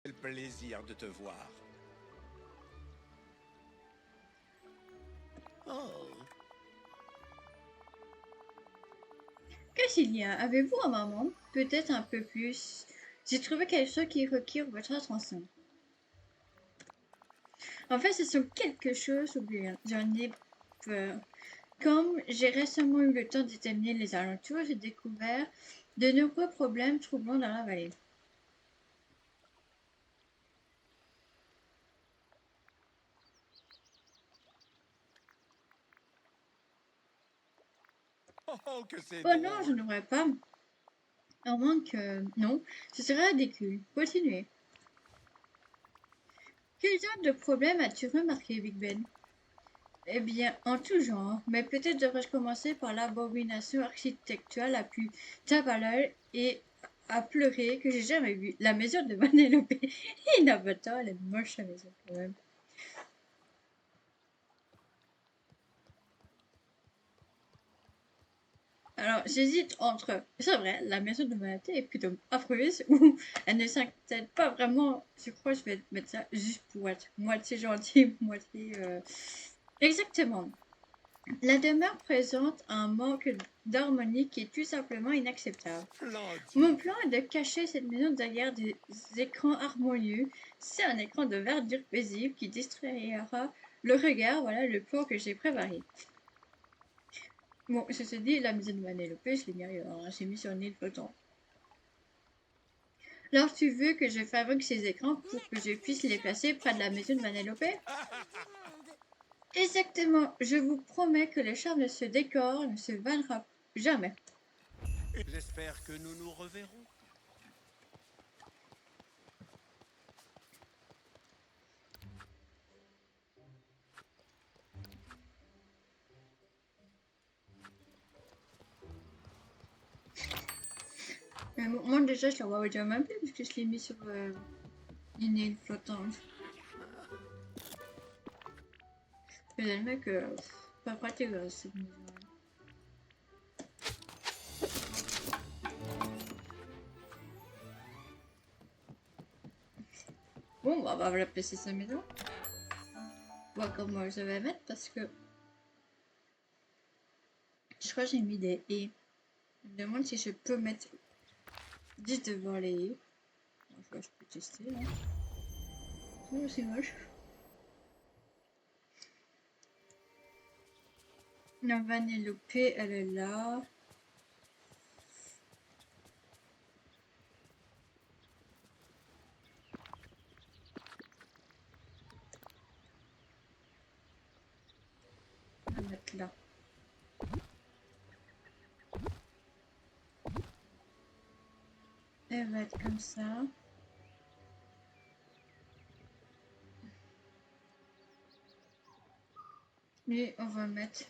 Quel plaisir de te voir. Oh, Qu'est-ce qu'il y a? Avez-vous un moment? Peut-être un peu plus. J'ai trouvé quelque chose qui requiert votre attention. En fait, ce sont quelque chose, oublié. J'en ai peur. Comme j'ai récemment eu le temps d'examiner les alentours, j'ai découvert de nombreux problèmes troublants dans la vallée. oh, que c'est Oh non, je drôle. n'aurais pas. À moins que... Non, ce serait ridicule. Continuez. Quel genre de problème as-tu remarqué, Big Ben? Eh bien, en tout genre, mais peut-être devrais-je commencer par l'abomination architecturale la plus tape à l'œil et à pleurer que j'ai jamais vue. La maison de Vanellope. Il n'a pas tort, elle est moche la maison quand même. Alors, j'hésite entre, c'est vrai, la maison de Vanellope est plutôt affreuse ou elle ne s'inquiète pas vraiment. Je crois que je vais mettre ça juste pour être moitié gentil, moitié... Exactement. La demeure présente un manque d'harmonie qui est tout simplement inacceptable. Mon Splendide. plan est de cacher cette maison derrière des écrans harmonieux. C'est un écran de verdure paisible qui distraira le regard. Voilà le plan que j'ai préparé. Bon, ceci dit, la maison de Vanellope, je l'ai mis ailleurs, hein. J'ai mis sur une île flottante. Alors, tu veux que je fabrique ces écrans pour que je puisse les placer près de la maison de Vanellope? Exactement. Je vous promets que le charme de ce décor ne se vanera jamais. J'espère que nous nous reverrons. Mais bon, moi déjà, je la vois déjà même plus parce que je l'ai mis sur une île flottante. Mais le mec, pas pratique cette maison. Bon, bah, on va la placer sa maison. Voir comment je vais mettre parce que je crois que j'ai mis des haies. Je me demande si je peux mettre juste devant les haies. Bon, je vois, je peux tester là. Oh, c'est moche. La Vanellope, elle est là. On va mettre là. Elle va être comme ça. Et on va mettre.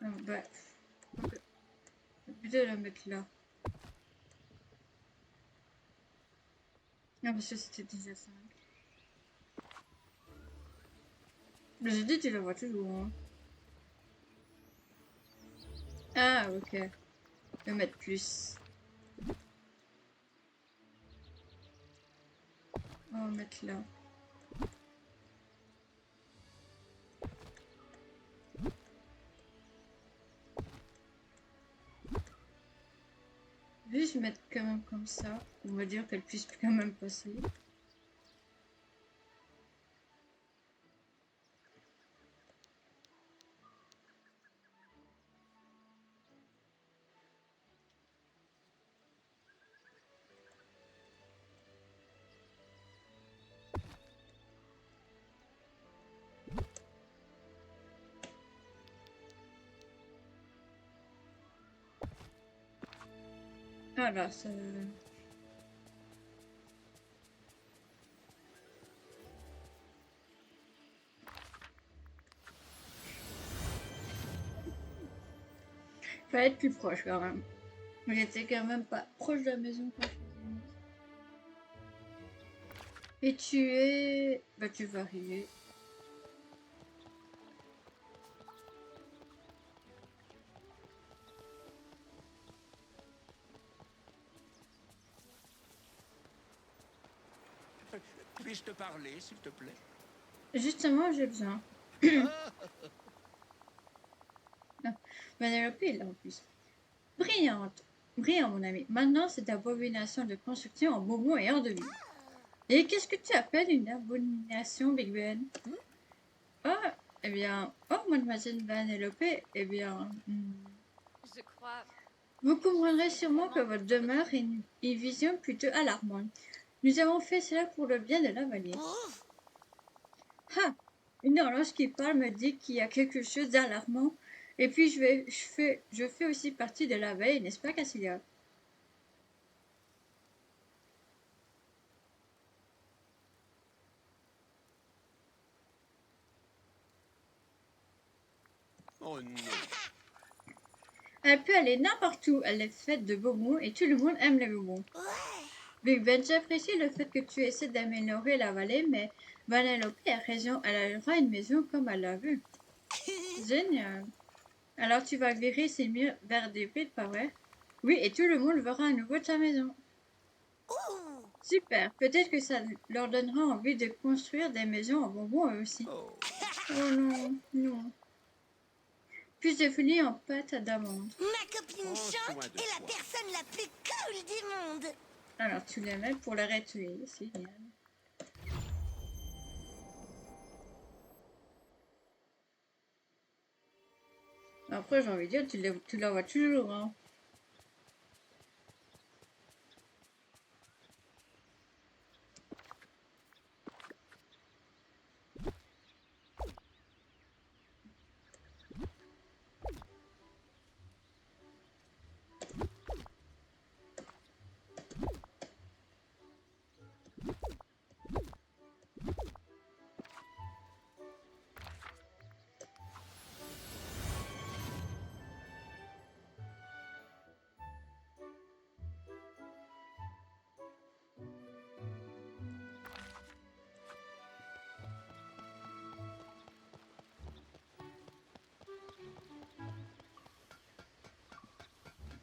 Bah, on peut plutôt la mettre là. Non, parce que c'était déjà 5. Mais j'ai dit, tu la vois toujours. Hein. Ah, ok. Je vais mettre plus. On va mettre là. Je vais juste mettre quand même comme ça. On va dire qu'elle puisse quand même passer. Voilà, ça... Fallait être plus proche quand même. Mais j'étais quand même pas proche de la maison quand je faisais une... Et tu es... Bah tu vas arriver. Puis-je te parler, s'il te plaît? Justement, j'ai besoin. Vanellope est là en plus. Brillante. Brillant, mon ami. Maintenant, cette abomination de construction en bonbons est hors de vue. Et qu'est-ce que tu appelles une abomination, Big Ben? Ah, eh bien... Oh, mademoiselle Vanellope, eh bien... Je crois. Vous comprendrez sûrement que votre demeure est une vision plutôt alarmante. Nous avons fait cela pour le bien de la vallée. Ah! Une horloge qui parle me dit qu'il y a quelque chose d'alarmant. Et puis je fais aussi partie de la veille, n'est-ce pas, Cassilia? Oh non. Elle peut aller n'importe où, elle est faite de bonbons et tout le monde aime les bonbons. Big Ben, j'apprécie le fait que tu essaies d'améliorer la vallée, mais Vanellope a raison, elle aura une maison comme elle l'a vu. Génial. Alors tu vas virer ces murs vers des brides, pas vrai? Oui, et tout le monde verra à nouveau ta maison. Super, peut-être que ça leur donnera envie de construire des maisons en bonbons eux aussi. Oh. Oh non, non. Plus de fruits en pâte d'amande. Ma copine Prends soin Choc de est la toi. personne la plus cool du monde. Alors tu les mets pour les rétuer, c'est génial. Après j'ai envie de dire, tu la vois toujours, hein.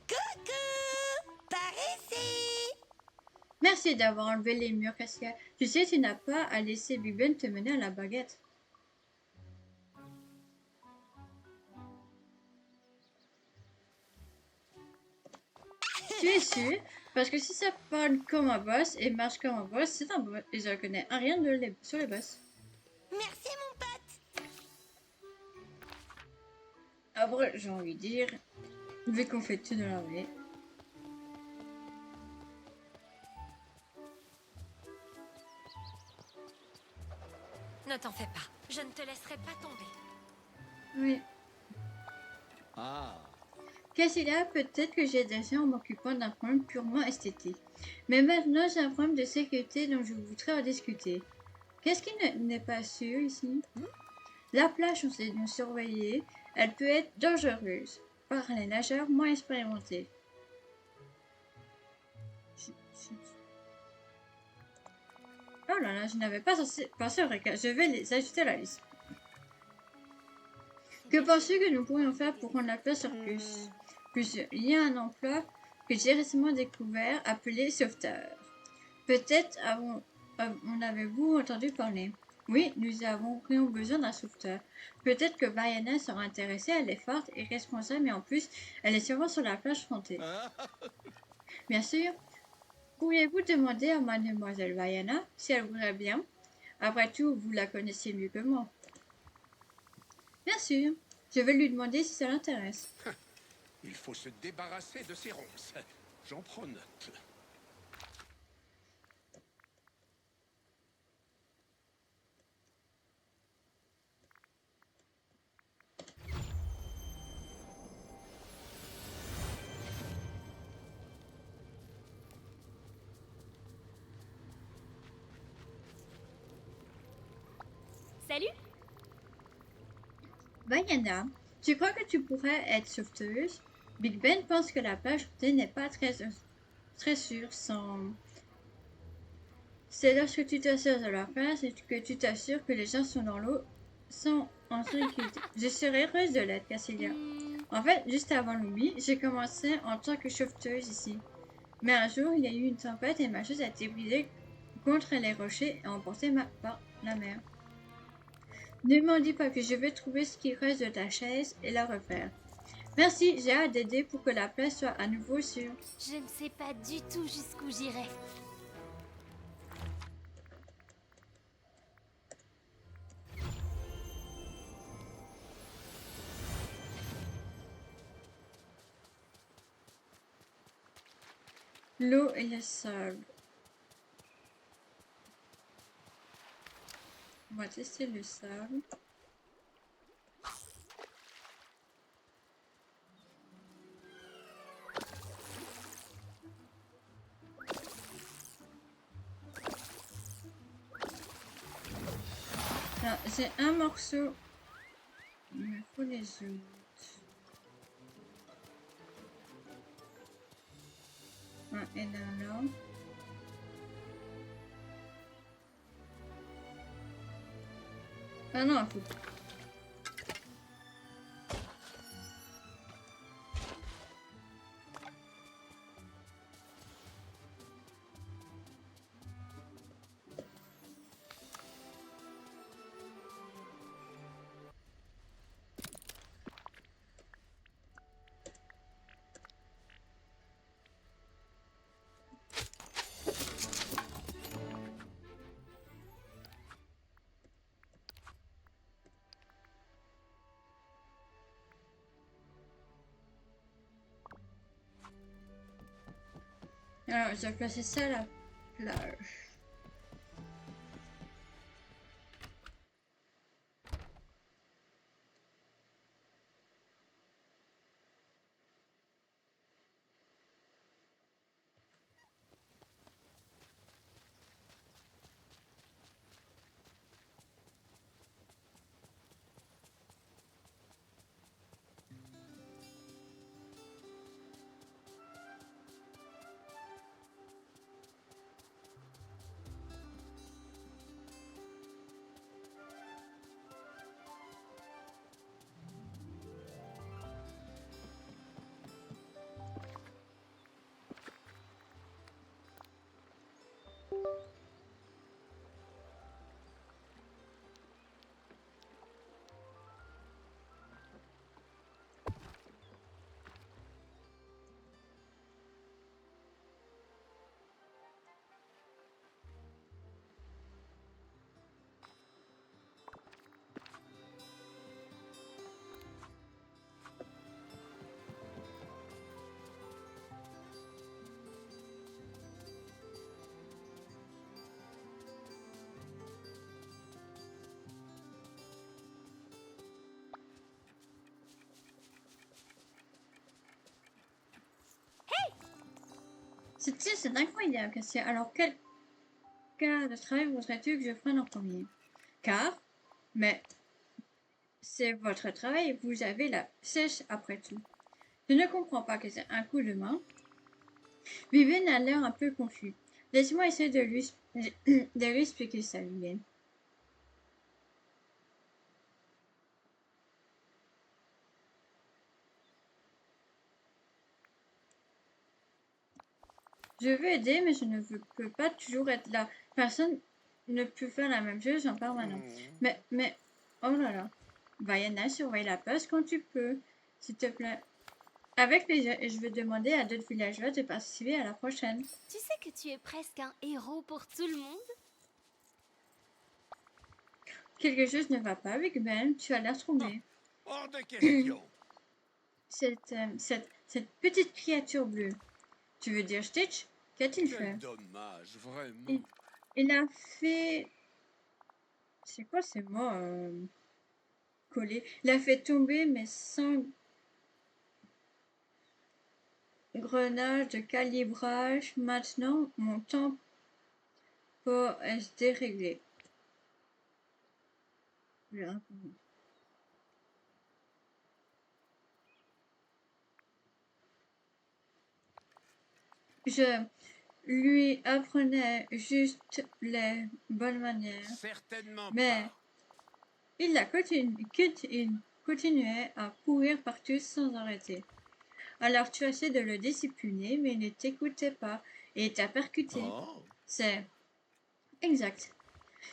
Coucou, par ici. Merci d'avoir enlevé les murs, Cassia. Tu sais, tu n'as pas à laisser Big Ben te mener à la baguette. Tu es sûr? Parce que si ça parle comme un boss et marche comme un boss, c'est un boss. Et je connais rien sur les boss. Merci mon pote. Après, j'ai envie de dire, vu qu'on fait tout de la vie. Ne t'en fais pas. Je ne te laisserai pas tomber. Oui. Ah. Cassilia, peut-être que j'ai déjà en m'occupant d'un problème purement esthétique. Mais maintenant, j'ai un problème de sécurité dont je voudrais en discuter. Qu'est-ce qui n'est pas sûr ici? La plage, on sait nous surveiller. Elle peut être dangereuse par les nageurs moins expérimentés. Oh là là, je n'avais pas pensé au requin. Je vais les ajouter à la liste. Que penses-tu que nous pourrions faire pour rendre la plage sur plus? Il y a un emploi que j'ai récemment découvert appelé sauveteur. Peut-être en avez-vous entendu parler? Oui, nous avons besoin d'un sauveteur. Peut-être que Vaiana sera intéressée, elle est forte et responsable, mais en plus, elle est sûrement sur la plage frontée. Bien sûr. Pourriez-vous demander à mademoiselle Vaiana si elle voudrait bien? Après tout, vous la connaissez mieux que moi. Bien sûr. Je vais lui demander si ça l'intéresse. Il faut se débarrasser de ces ronces. J'en prends note. Salut. Vaiana, tu crois que tu pourrais être sauveteuse? Big Ben pense que la plage frontée n'est pas très sûre sans... C'est lorsque tu t'assures de la plage et que tu t'assures que les gens sont dans l'eau sans en sécurité. Je serais heureuse de l'aide, Cassilia. En fait, juste avant l'oubli, j'ai commencé en tant que sauveteuse ici. Mais un jour, il y a eu une tempête et ma chose a été brisée contre les rochers et emporté par la mer. Ne m'en dis pas que je vais trouver ce qui reste de ta chaise et la refaire. Merci, j'ai hâte d'aider pour que la place soit à nouveau sûre. Je ne sais pas du tout jusqu'où j'irai. L'eau et le sable. On va tester le sable. Alors, j'ai un morceau. Il me faut les autres. Et là. Ah non, il faut. Alors, je vais placer ça à la plage. C'est incroyable, Cassia. Alors, quel cas de travail voudrais-tu que je prenne en premier? Car, mais c'est votre travail et vous avez la sèche après tout. Je ne comprends pas que c'est un coup de main. Vivienne a l'air un peu confus. Laisse-moi essayer de lui expliquer ça, Vivienne. Je veux aider, mais je ne peux pas toujours être là. Personne ne peut faire la même chose en permanence. Mais, oh là là. Vaiana, surveille la place quand tu peux, s'il te plaît. Avec plaisir, et je vais demander à d'autres villageois de participer à la prochaine. Tu sais que tu es presque un héros pour tout le monde? Quelque chose ne va pas avec Ben, tu as l'air troublé. Hors de question. Cette petite créature bleue. Tu veux dire Stitch? Qu'a-t-il fait? Quel dommage, vraiment. Il a fait... C'est quoi ces mots collés? Il a fait tomber mes 100 grenages de calibrage. Maintenant, mon temps est déréglé. Je lui apprenais juste les bonnes manières. Certainement Mais pas. il continuait à courir partout sans arrêter. Alors tu as essayé de le discipliner, mais il ne t'écoutait pas et t'a percuté. Oh. C'est Exact.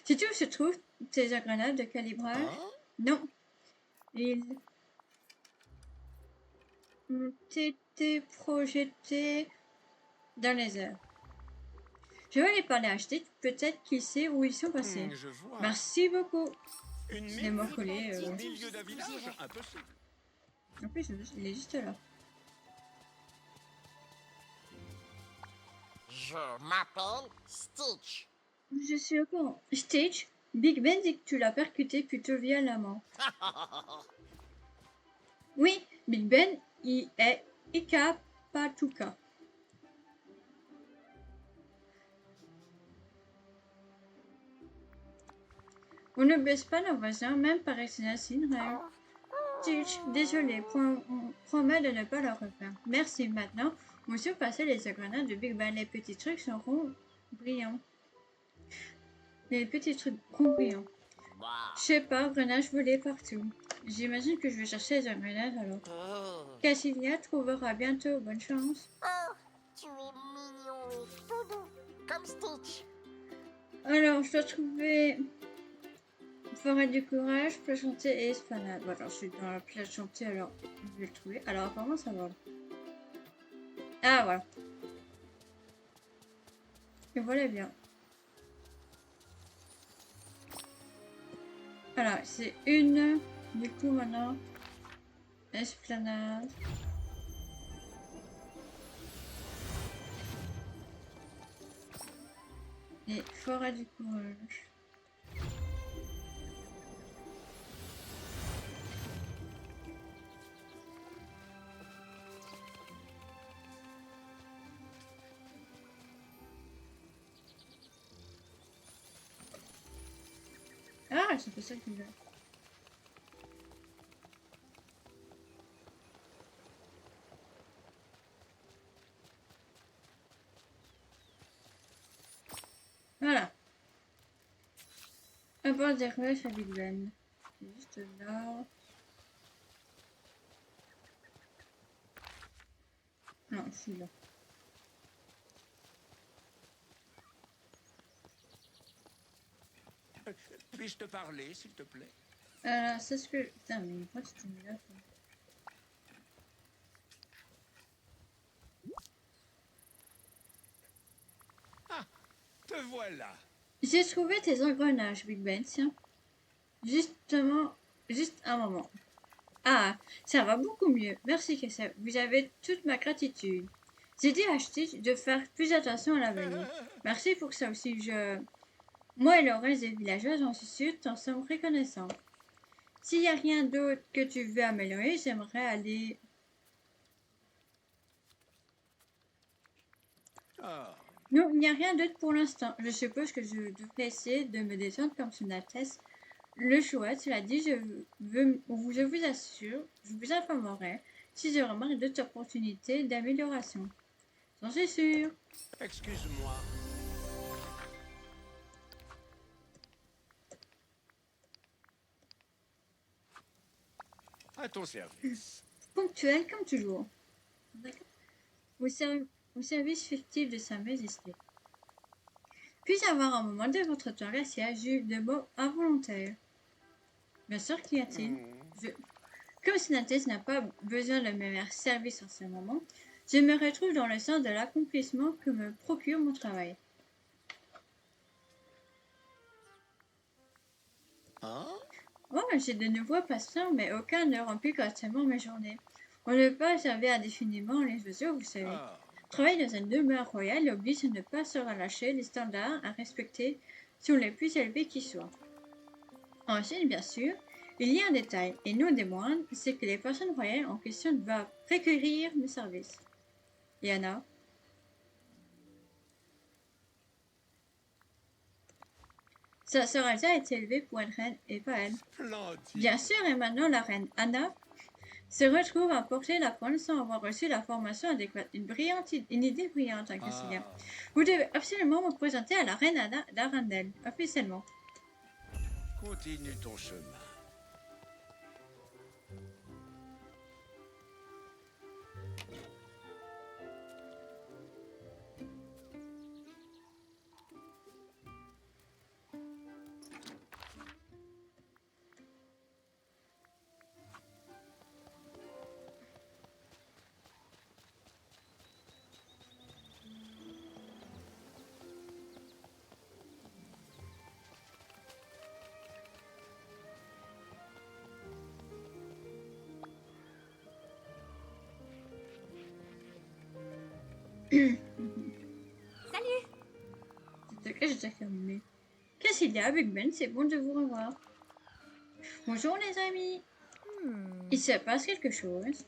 Sais-tu où se trouvent tes engrenages de calibrage? Hein? Non. Ils ont été projetés dans les airs. Je vais les parler à Stitch, peut-être qu'il sait où ils sont passés. Je vois. Merci beaucoup. Une Les mine mots C'est collés. pas au dit. milieu d'un village? Impossible. En plus, il est juste là. Je m'appelle Stitch. Je suis au courant. Stitch, Big Ben dit que tu l'as percuté plutôt violemment. Oui, Big Ben, il est Ika Patuka. On ne baisse pas nos voisins, même par excellence rêve. Stitch, désolé, promets de ne pas le refaire. Merci, maintenant, on sait passer les engrenages de Big Ben. Les petits trucs seront brillants. Les petits trucs seront brillants. Je sais pas, engrenages volés partout. J'imagine que je vais chercher les engrenages alors. Cassilia trouvera bientôt, bonne chance. Oh, tu es mignon et tout doux, comme Stitch. Alors, je dois trouver Forêt du courage, plage chantée et esplanade. Voilà, je suis dans la plage chantée, alors je vais le trouver. Alors, apparemment, ça va. Ah, voilà. Et voilà bien. Alors, c'est une. Du coup, maintenant, esplanade. Et forêt du courage. Ah, c'est pas ça qu'il veut. Voilà. Un bord des ruelles à Big Ben. C'est juste là. Non, je suis là. Puis-je te parler, s'il te plaît? C'est ce que. Putain, mais pourquoi tu t'es mis là, toi? Te voilà. J'ai trouvé tes engrenages, Big Ben, tiens. Justement, juste un moment. Ah, ça va beaucoup mieux. Merci, Kessa. Vous avez toute ma gratitude. J'ai dit à Stitch de faire plus attention à l'avenir. Merci pour ça aussi. Moi et le reste des villageois, j'en suis sûre, t'en sommes reconnaissants. S'il n'y a rien d'autre que tu veux améliorer, j'aimerais aller. Ah, Non, il n'y a rien d'autre pour l'instant. Je suppose que je devrais essayer de me détendre comme son Altesse le chouette. Cela dit, je vous assure, je vous informerai si je remarque d'autres opportunités d'amélioration. J'en suis sûre. excuse-moi. À ton service. Ponctuel comme toujours. D'accord. Au service fictif de Sa Majesté. Puis-je avoir un moment de votre temps glacial, j'ai eu de mots involontaires. Bien sûr qu'y a-t-il. Comme Sinates n'a pas besoin de mes meilleurs services en ce moment, je me retrouve dans le sens de l'accomplissement que me procure mon travail. Hein? Oh, j'ai de nouveaux passe-temps, mais aucun ne remplit correctement mes journées. On ne peut pas servir indéfiniment les oiseaux, vous savez. Ah, Travailler dans une demeure royale oblige à ne pas se relâcher, les standards à respecter sont les plus élevés qui soient. Ensuite, bien sûr, il y a un détail, et non des moindres, c'est que les personnes royales en question doivent requérir mes services. Yana. Sa sœur Elsa a été élevée pour une reine et pas elle. splendide. Bien sûr, et maintenant la reine Anna se retrouve à porter la couronne sans avoir reçu la formation adéquate. Une idée brillante, hein, Cassilia. Ah, Vous devez absolument me présenter à la reine Anna d'Arundel, officiellement. continue ton chemin. Salut. C'est ok, j'ai déjà fermé. Qu'est-ce qu'il y a, Big Ben? C'est bon de vous revoir. Bonjour les amis. Il se passe quelque chose.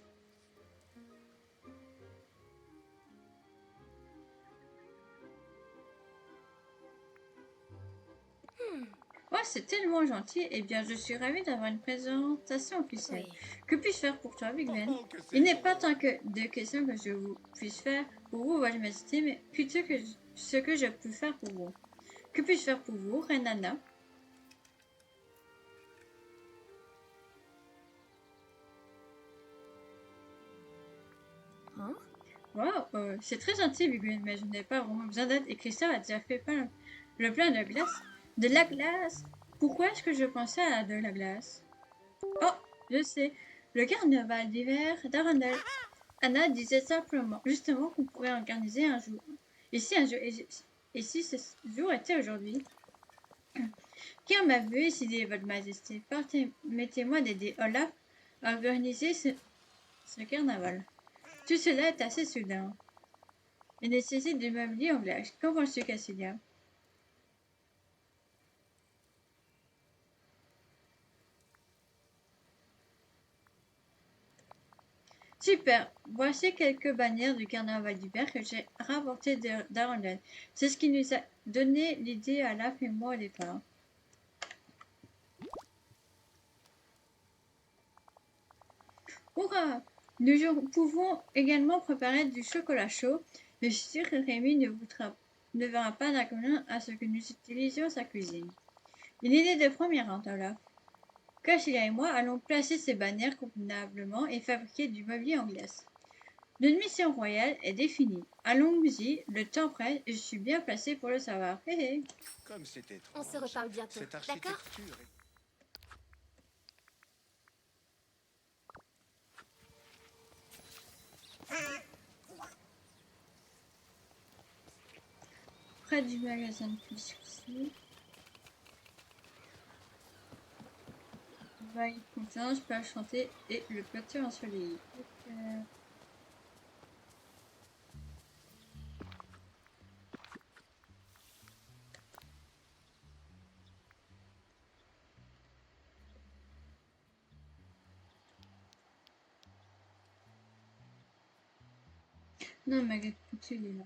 Oh, c'est tellement gentil. Eh bien, je suis ravie d'avoir une présentation officielle. Oui. Que puis-je faire pour toi, Big Ben? Oh, que c'est Il n'est pas drôle. tant que de questions que je vous puisse faire pour vous, Votre Majesté, mais plutôt que ce que je peux faire pour vous. Que puis-je faire pour vous, Reine Anna? Hein? Wow, c'est très gentil, Big Ben, mais je n'ai pas vraiment besoin d'aide et Christophe a déjà fait le plein de glace. De la glace? Pourquoi est-ce que je pensais à de la glace? Oh, je sais. Le carnaval d'hiver d'Arundel. Anna disait simplement, justement, qu'on pourrait organiser un jour. Et si ce jour était aujourd'hui? Qui en m'a vu décider, Votre Majesté? Mettez-moi d'aider Olaf à organiser ce carnaval. Tout cela est assez soudain. Il nécessite du mobilier en glace. Qu'en penses-tu, Cassilia? Super! Voici quelques bannières du carnaval d'hiver que j'ai rapportées d'Arundel. C'est ce qui nous a donné l'idée à Olaf et moi au départ. Hurrah! Pouvons également préparer du chocolat chaud. Je suis sûre que Rémi ne verra pas d'inconvénient à ce que nous utilisions sa cuisine. Une idée de première rang, Olaf. Cassilia et moi allons placer ces bannières convenablement et fabriquer du mobilier en glace. Notre mission royale est définie. Allons-y, le temps presse et je suis bien placée pour le savoir. Hé hé. Comme c'est étrange. On se reparle bientôt. Cette D'accord? architecture est... Près du magasin de piscine. Vague confiance, plage chanter et le plateau ensoleillé. Non, mais tu il est là.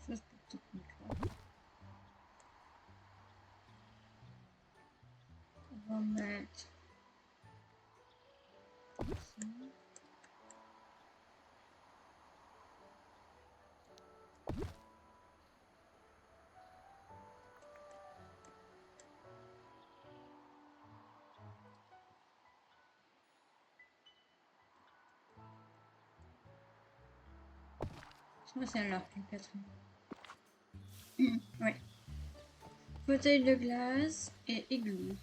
Ça, c'est peut-être micro. On va mettre ça. Ça, c'est l'arc, le quatrième. Oui. Fauteuil de glace et igloo.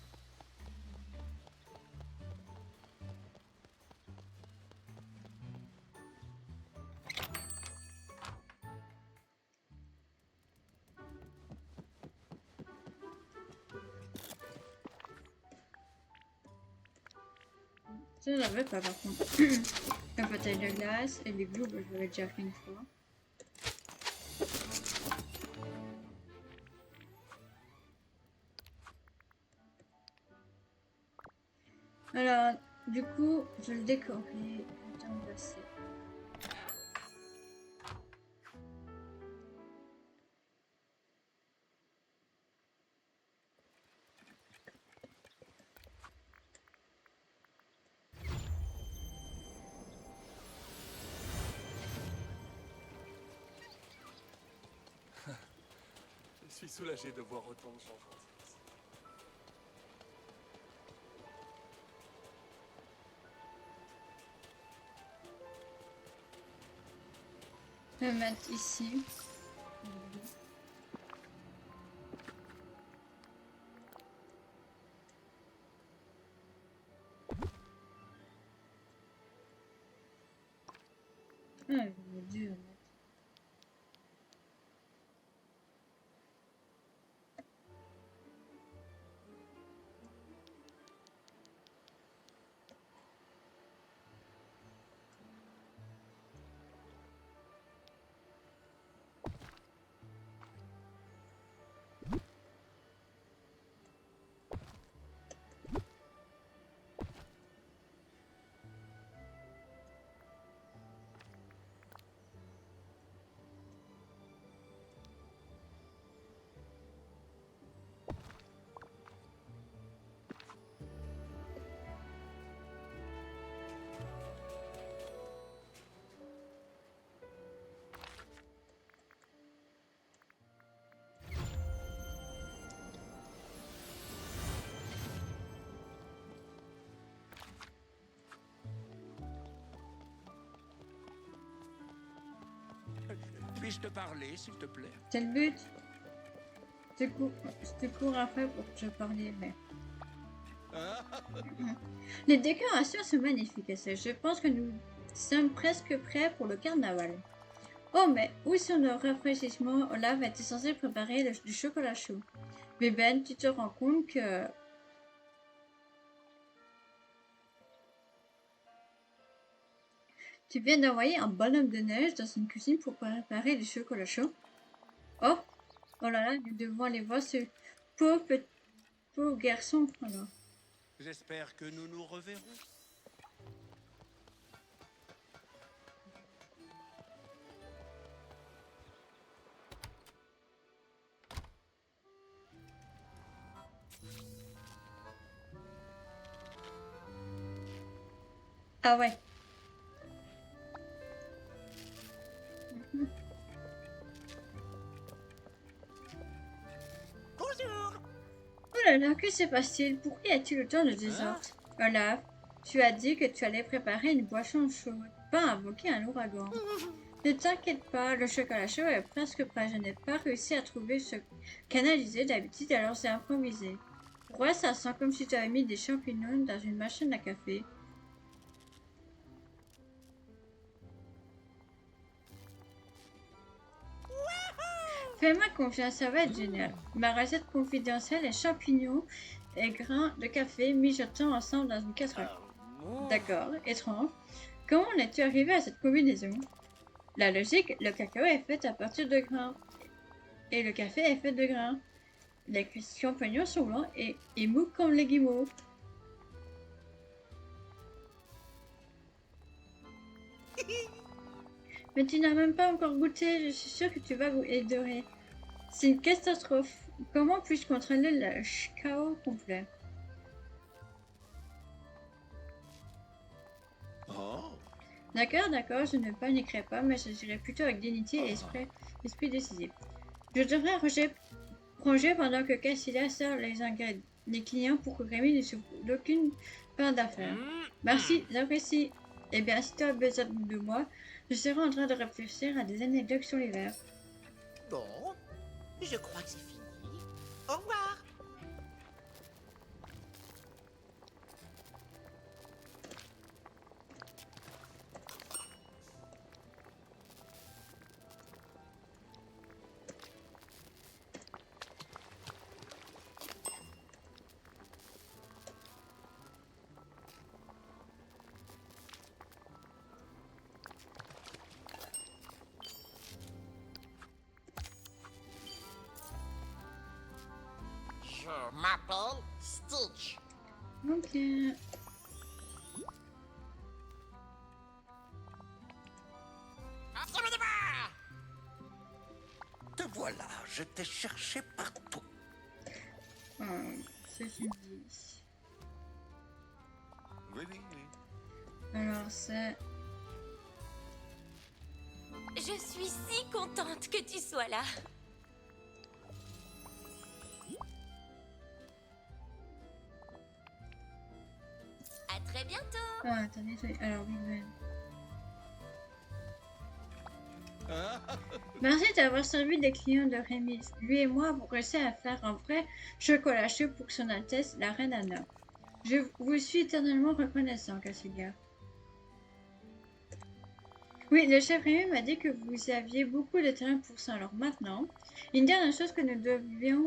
Ça, j'avais pas par contre. Le fauteuil de glace et l'igloo, bah, je l'avais déjà fait une fois. Alors, du coup, je le décorer. Attends, on va essayer. Je suis soulagé de voir autant de gens gentils. Je vais le mettre ici. Ah, j'aurais dû le mettre. Puis-je te parler, s'il te plaît? C'est le but. Je te cours après pour te parler, mais... Les décorations sont magnifiques, je pense que nous sommes presque prêts pour le carnaval. Oh, mais où sont nos rafraîchissements? Olaf était censé préparer du chocolat chaud. Mais Ben, tu te rends compte que... Tu viens d'envoyer un bonhomme de neige dans une cuisine pour préparer du chocolat chaud? Oh, oh là là, nous devons aller voir ce pauvre garçon. Alors. J'espère que nous nous reverrons. Ah ouais. Bonjour. Oh là là, que se passe-t-il? Pourquoi y a-t-il autant de désordre? Olaf, tu as dit que tu allais préparer une boisson chaude, pas invoquer un ouragan. Ne t'inquiète pas, le chocolat chaud est presque prêt. Je n'ai pas réussi à trouver ce canalisé d'habitude, alors c'est improvisé. Ouais, ça sent comme si tu avais mis des champignons dans une machine à café. Fais-moi confiance, ça va être génial. Ma recette confidentielle est champignons et grains de café mijotant ensemble dans une casserole. D'accord, étrange. Comment en es-tu arrivé à cette combinaison? La logique, le cacao est fait à partir de grains. Et le café est fait de grains. Les champignons sont blancs et mous comme les guimauves. Mais tu n'as même pas encore goûté, je suis sûre que tu vas vous adorer. C'est une catastrophe. Comment puis-je contrôler le chaos complet? Oh, D'accord, d'accord, je ne paniquerai pas, mais j'agirai plutôt avec dignité et esprit décisif. Je devrais ranger pendant que Cassilia sert les clients pour que Rémi ne souffre d'aucune part d'affaires. Merci, j'apprécie. Eh bien, si tu as besoin de moi, je serai en train de réfléchir à des anecdotes sur l'hiver. Bon, je crois que c'est fini. Au revoir. Je m'appelle Stitch. Ok. te voilà, je t'ai cherché partout. C'est une 10. Oui, oui, oui. Alors, c'est... Je suis si contente que tu sois là. À très bientôt. Ah, attendez, alors, oui, oui. Merci d'avoir servi des clients de Rémi. Lui et moi avons réussi à faire un vrai chocolat chaud pour son Altesse, la Reine Anna. Je vous suis éternellement reconnaissant, Cassilia. Oui, le chef Rémi m'a dit que vous aviez beaucoup de talent pour ça. Alors maintenant, une dernière chose que nous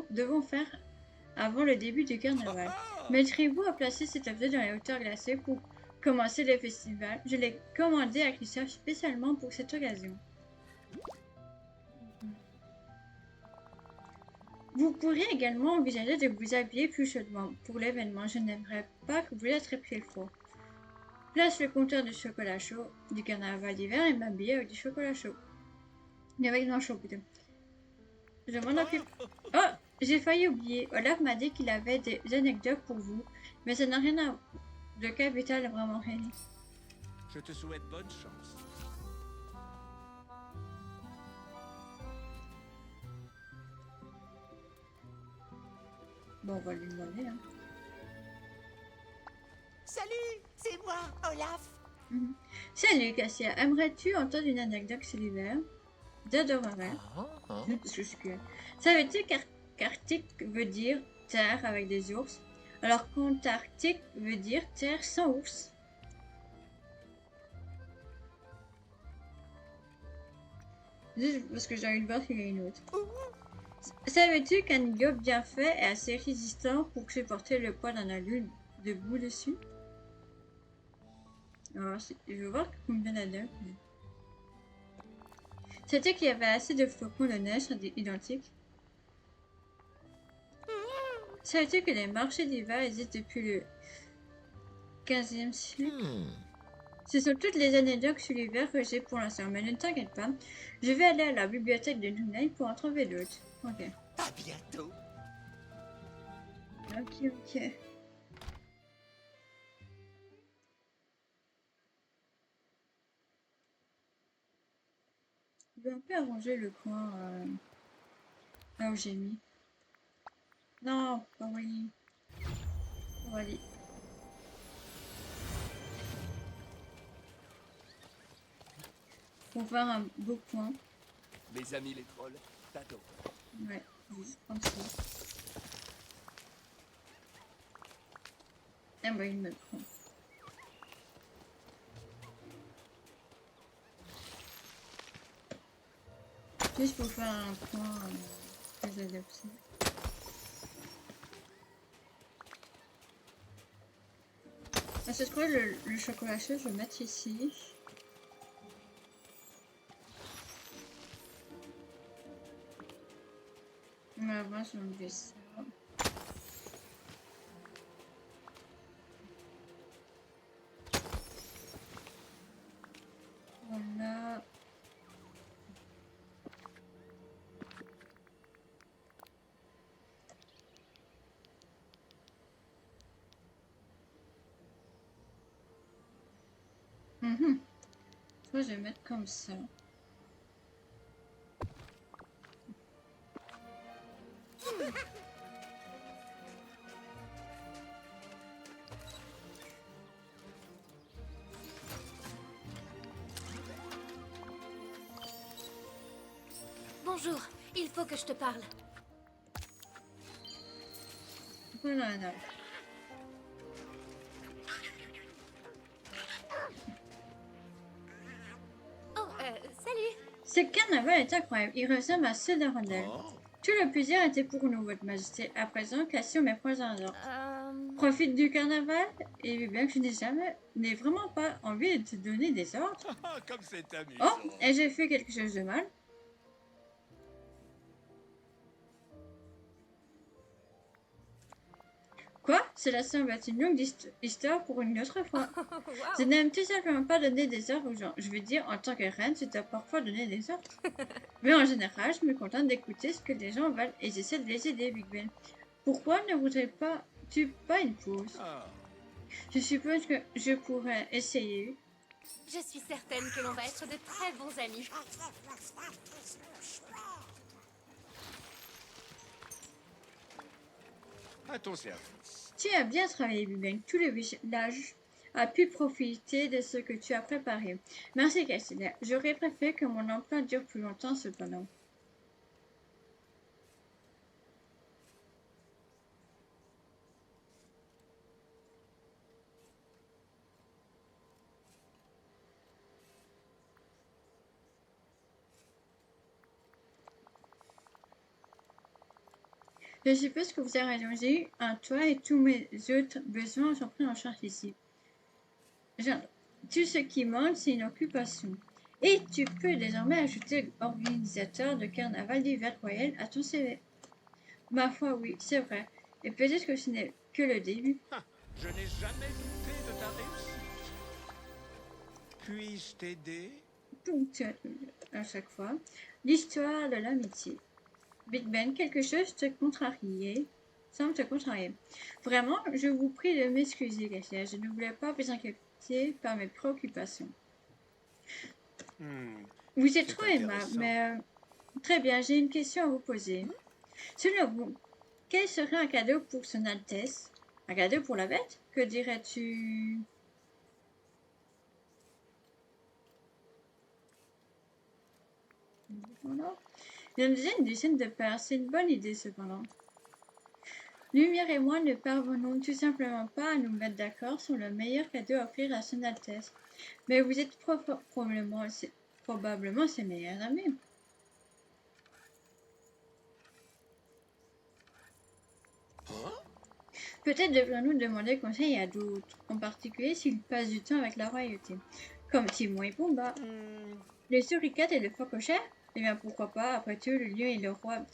devons faire avant le début du carnaval. Mettrez-vous à placer cet objet dans les hauteurs glacées pour commencer le festival. Je l'ai commandé à Christophe spécialement pour cette occasion. Vous pourriez également envisager de vous habiller plus chaudement pour l'événement. Je n'aimerais pas que vous laissez pris le froid. Place le compteur de chocolat chaud du carnaval d'hiver et m'habiller avec du chocolat chaud. Des vêtements chauds plutôt. Je m'en occupe. Oh, j'ai failli oublier. Olaf m'a dit qu'il avait des anecdotes pour vous, mais ça n'a rien de capital vraiment rien. Je te souhaite bonne chance. Bon, on va lui demander. Hein. Salut, c'est moi, Olaf. Salut Cassia, aimerais-tu entendre une anecdote sur l'hiver? j'adorerais. Ah, Parce que je suis curieuse. Savais-tu qu'Arctique veut dire terre avec des ours, alors qu'Antarctique veut dire terre sans ours? Juste parce que j'ai envie de voir s'il y a une autre. Savais-tu qu'un yacht bien fait est assez résistant pour supporter le poids d'un adulte debout dessus? Alors, je veux voir combien d'adultes. Savais-tu qu'il y avait assez de flocons de neige identiques? Savais-tu que les marchés d'hiver existent depuis le 15e siècle? Ce sont toutes les anecdotes sur l'hiver que j'ai pour l'instant, mais ne t'inquiète pas, je vais aller à la bibliothèque de Dunay pour en trouver d'autres. Ok. à bientôt. Ok. Je vais un peu arranger le coin là où j'ai mis. Non, pas Wally. Pas Wally. Pour faire un beau coin. Mes amis les trolls t'adorent. Ouais, juste comme ça. Ah bah il me le prend. Juste pour faire un coin plus adapté. Ah, c'est quoi le chocolat chaud, je vais le mettre ici. Mais avant, je vais enlever ça. Voilà. Je crois que je vais mettre comme ça. Bonjour, il faut que je te parle. Voilà, là. Oh, salut. Ce carnaval est incroyable, il ressemble à ceux d'Arendelle. Tout le plaisir était pour nous, Votre Majesté. À présent, cassons mes proches ardents. Profite du carnaval, et bien que je n'ai vraiment pas envie de te donner des ordres. Comme c'est amusant. Oh, et j'ai fait quelque chose de mal. Quoi? Cela semble être une longue histoire pour une autre fois. Je n'aime tout simplement pas donner des ordres aux gens. Je veux dire, en tant que reine, tu dois parfois donner des ordres. Mais en général, je me contente d'écouter ce que les gens veulent et j'essaie de les aider, Big Ben. Pourquoi ne voudrais-tu pas une pause? Ah, Je suppose que je pourrais essayer. Je suis certaine que l'on va être de très bons amis. à ton service. Tu as bien travaillé, Big Ben. Tout le village a pu profiter de ce que tu as préparé. Merci, Cassilia. J'aurais préféré que mon emploi dure plus longtemps, cependant. Je suppose que vous avez raison. J'ai eu un toit et tous mes autres besoins sont pris en charge ici. Tout ce qui manque, c'est une occupation. Et tu peux désormais ajouter organisateur de carnaval d'hiver royal à ton CV. Ma foi, oui, c'est vrai. Et peut-être que ce n'est que le début. Je n'ai jamais douté de ta réussite. Puis-je t'aider? Ponctuel à chaque fois. L'histoire de l'amitié. Big Ben, quelque chose te contrarier. Semble te contrarier. Vraiment, je vous prie de m'excuser, Cassia. Je ne voulais pas vous inquiéter par mes préoccupations. Vous êtes trop aimable, mais très bien, j'ai une question à vous poser. Selon vous, quel serait un cadeau pour son Altesse? Un cadeau pour la bête? Que dirais-tu? Voilà. Il en a déjà une dizaine de paires. C'est une bonne idée cependant. Lumière et moi ne parvenons tout simplement pas à nous mettre d'accord sur le meilleur cadeau à offrir à Son Altesse. Mais vous êtes probablement ses meilleurs amis. Peut-être devrions-nous demander conseil à d'autres, en particulier s'ils passent du temps avec la royauté, comme Timon et Pumba. Le suricate et le phocochère? Eh bien pourquoi pas, après tout le lion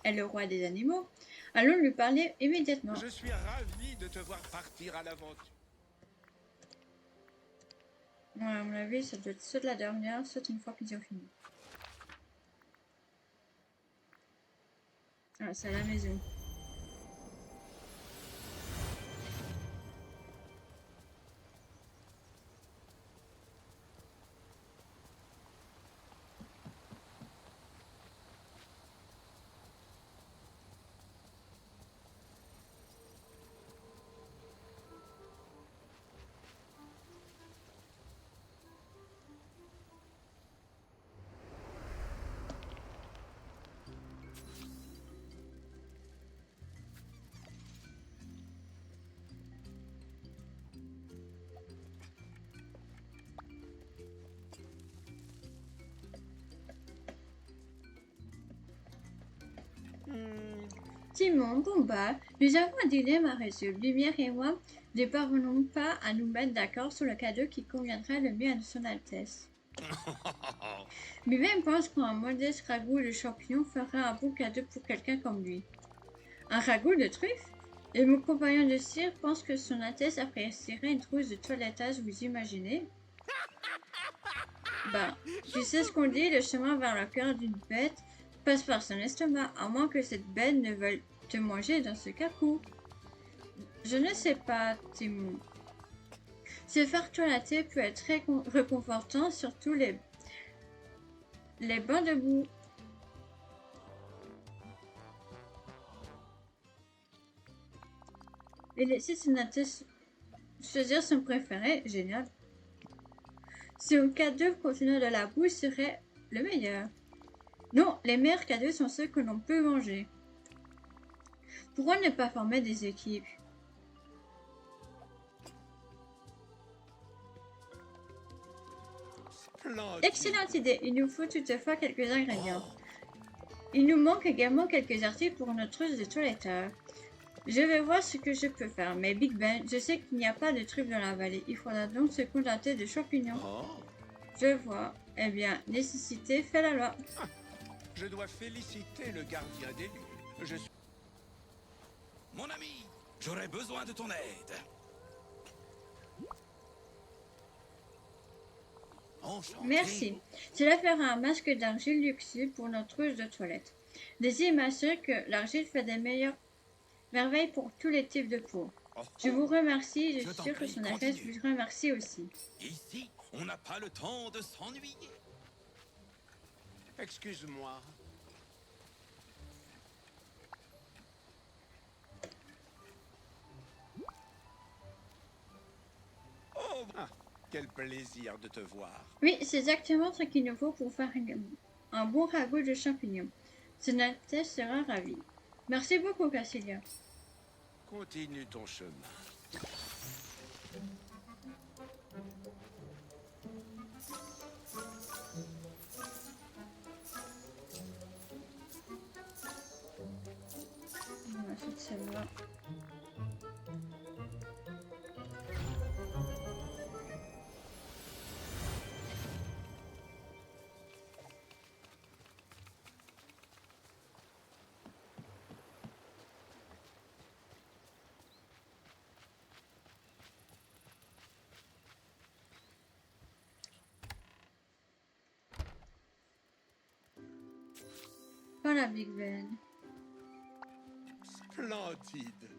est le roi des animaux. Allons lui parler immédiatement. Je suis ravi de te voir partir à l'aventure. Ouais, à mon avis, ça doit être soit de la dernière, soit une fois qu'ils ont fini. Ah, c'est à la maison. Timon, Pumba, nous avons un dilemme à résoudre. Lumière et moi ne parvenons pas à nous mettre d'accord sur le cadeau qui conviendra le mieux à Son Altesse. Lui-même pense qu'un modeste ragoût de champignon fera un bon cadeau pour quelqu'un comme lui. Un ragoût de truffe? Et mon compagnon de cire pense que Son Altesse apprécierait une trousse de toilettage, vous imaginez? Ben, tu sais ce qu'on dit, le chemin vers le cœur d'une bête passe par son estomac, à moins que cette bête ne veuille te manger dans ce cacou. Je ne sais pas, Timon. Se faire toiletter peut être très réconfortant, surtout les bains de boue. Et laisser son Altesse choisir son préféré, génial. Son cadeau contenant de la boue serait le meilleur. Non, les meilleurs cadeaux sont ceux que l'on peut manger. Pourquoi ne pas former des équipes? Splendide. Excellente idée, il nous faut toutefois quelques ingrédients. Il nous manque également quelques articles pour notre trousse de toilettage. Je vais voir ce que je peux faire, mais Big Ben, je sais qu'il n'y a pas de truffes dans la vallée. Il faudra donc se contenter de champignons. Je vois. Eh bien, nécessité fait la loi. Je dois féliciter le gardien des lieux. Je suis... Mon ami, j'aurais besoin de ton aide. Enchanté. Merci. Cela fera un masque d'argile luxueux pour notre trousse de toilette. Désir m'assure que l'argile fait des meilleures merveilles pour tous les types de peau. Oh, Je vous remercie, je Je suis t'en sûre que prie, son Altesse continue. vous remercie aussi. Ici, on n'a pas le temps de s'ennuyer. Excuse-moi. Oh, quel plaisir de te voir. Oui, c'est exactement ce qu'il nous faut pour faire un bon ragoût de champignons. Son Altesse sera ravie. Merci beaucoup, Cassilia. Continue ton chemin. On va essayer de savoir. Voilà, Big Ben. Splendide.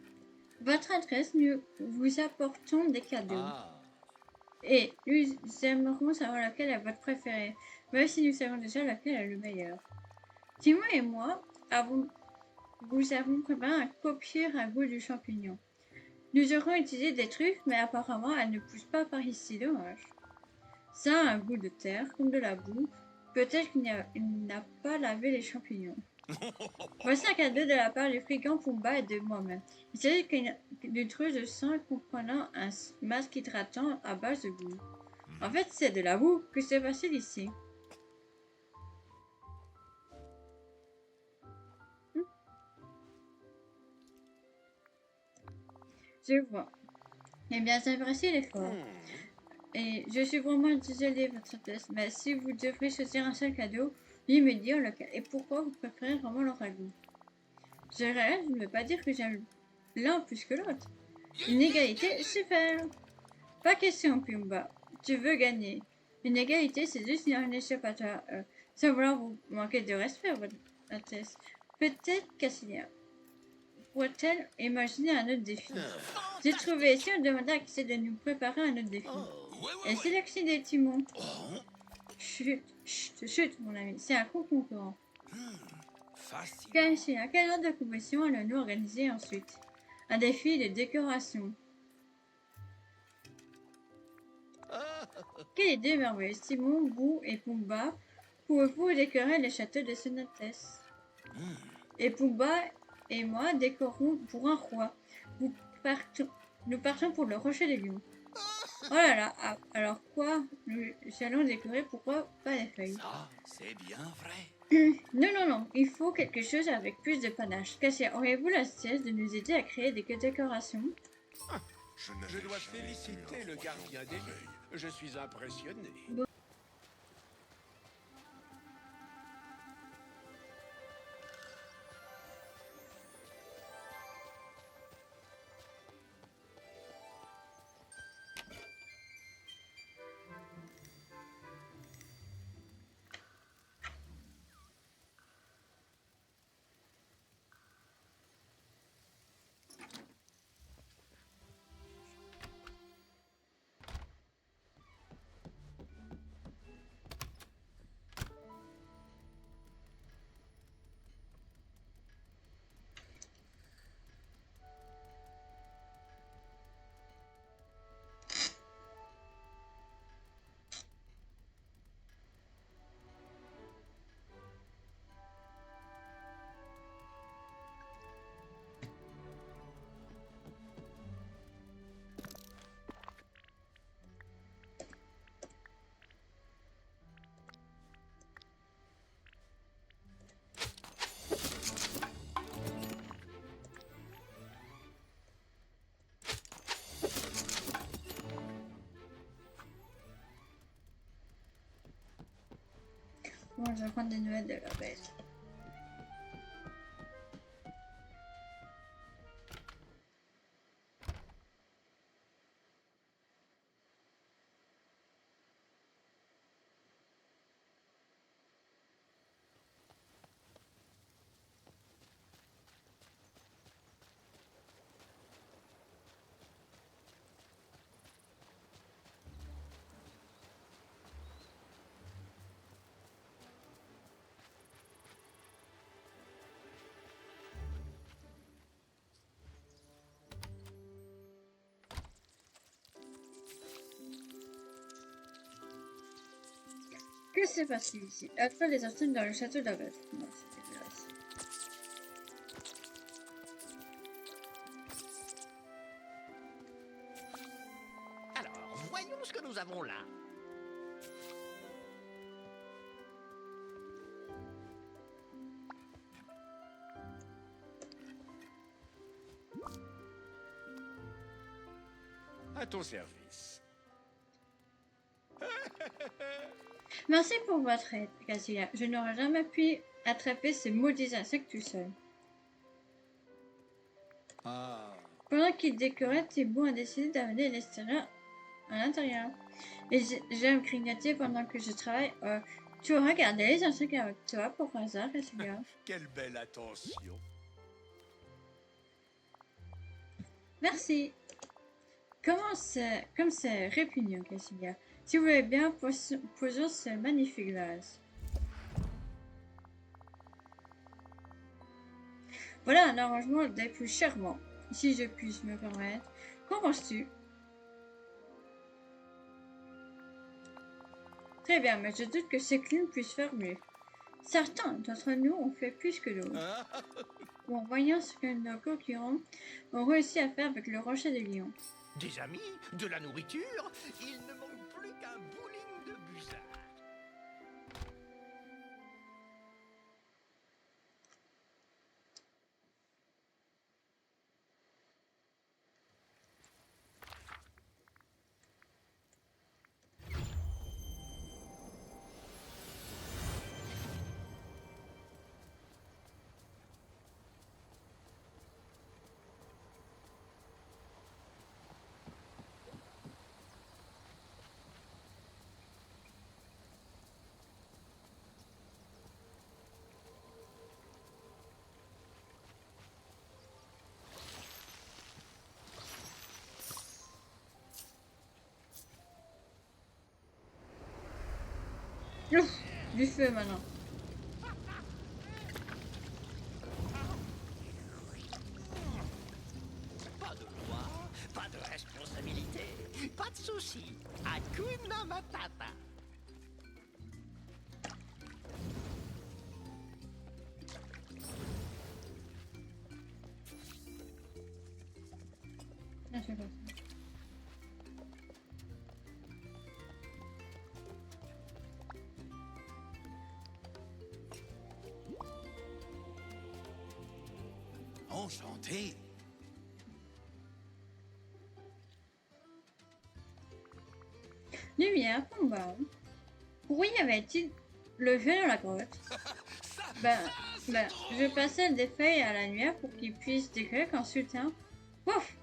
Votre adresse, nous vous apportons des cadeaux. Ah, Et nous aimerons savoir lequel est votre préféré, même si nous savons déjà lequel est le meilleur. Timon et moi vous avons préparé un copieux ragoût du champignon. Nous aurons utilisé des truffes, mais apparemment elles ne poussent pas par ici, dommage. Ça a un goût de terre, comme de la boue, Peut-être qu'il n'a pas lavé les champignons. Voici un cadeau de la part du frigant Pumba et de moi-même. Il s'agit d'une trousse de sang comprenant un masque hydratant à base de boue. En fait, c'est de la boue. Que se passe-t-il ici? Je vois. Eh bien, j'apprécie l'effort. Et je suis vraiment désolée, Votre Altesse, mais si vous devrez choisir un seul cadeau, veuillez me dire lequel et pourquoi vous préférez vraiment le ragoût. Je ne veux pas dire que j'aime l'un plus que l'autre. Une égalité, super. Pas question, Pumba. Tu veux gagner. Une égalité, c'est juste un échappatoire. Sans vouloir vous manquer de respect, Votre Altesse. Peut-être Cassilia pourrait-elle imaginer un autre défi? J'ai trouvé ici un demandeur qui essaie de nous préparer un autre défi. Elle sélectionne des timons. Chut, chut, chut, mon ami, c'est un concurrent. Facile. Cassilia, quelle autre compétition allons-nous organiser ensuite? Un défi de décoration. Quelle idée merveilleuse! Timon, Bou et Pumba, pouvez-vous décorer le château de Son Altesse? Et Pumba et moi décorons pour un roi. Nous partons pour le rocher des lions. Oh là là, alors quoi? Nous allons décorer, pourquoi pas les feuilles? Ça, c'est bien vrai. Non, non, non, il faut quelque chose avec plus de panache. Cassia, auriez-vous l'astuce de nous aider à créer des décorations? Je dois féliciter le gardien des lieux. Je suis impressionné. Bon, je vais prendre des nouvelles de la bête. Que s'est passé ici? Après les insultes dans le château d'Abbott. Non, c'est dégueulasse. Alors, voyons ce que nous avons là. À ton service. Merci pour votre aide, Cassilia. Je n'aurais jamais pu attraper ces maudits insectes tout seul. Ah. Pendant qu'il décorait, Thibaut a décidé d'amener l'extérieur à l'intérieur. Et j'aime grignoter pendant que je travaille. Tu auras gardé les insectes avec toi pour hasard, Cassilia? Quelle belle attention. Merci. Comme c'est répugnant, Cassilia. Si vous voulez bien, posons ce magnifique vase. Voilà un arrangement des plus charmants, si je puis me permettre. Qu'en penses-tu? Très bien, mais je doute que ces clowns puissent faire mieux. Certains d'entre nous ont fait plus que d'autres. Ah, Bon, voyons ce que nos concurrents ont réussi à faire avec le rocher de lion. Des amis, de la nourriture, il ne manque plus qu'un bowling de busard. Ouf, du feu maintenant. Pas de loi, pas de responsabilité, pas de soucis. Hakuna Matata. Ah, je sais pas ça. enchanté. Lumière, combat. Pourquoi y avait-il le feu dans la grotte? Ben, je passais des feuilles à la lumière pour qu'il puisse décrire qu'ensuite, hein. Ouf!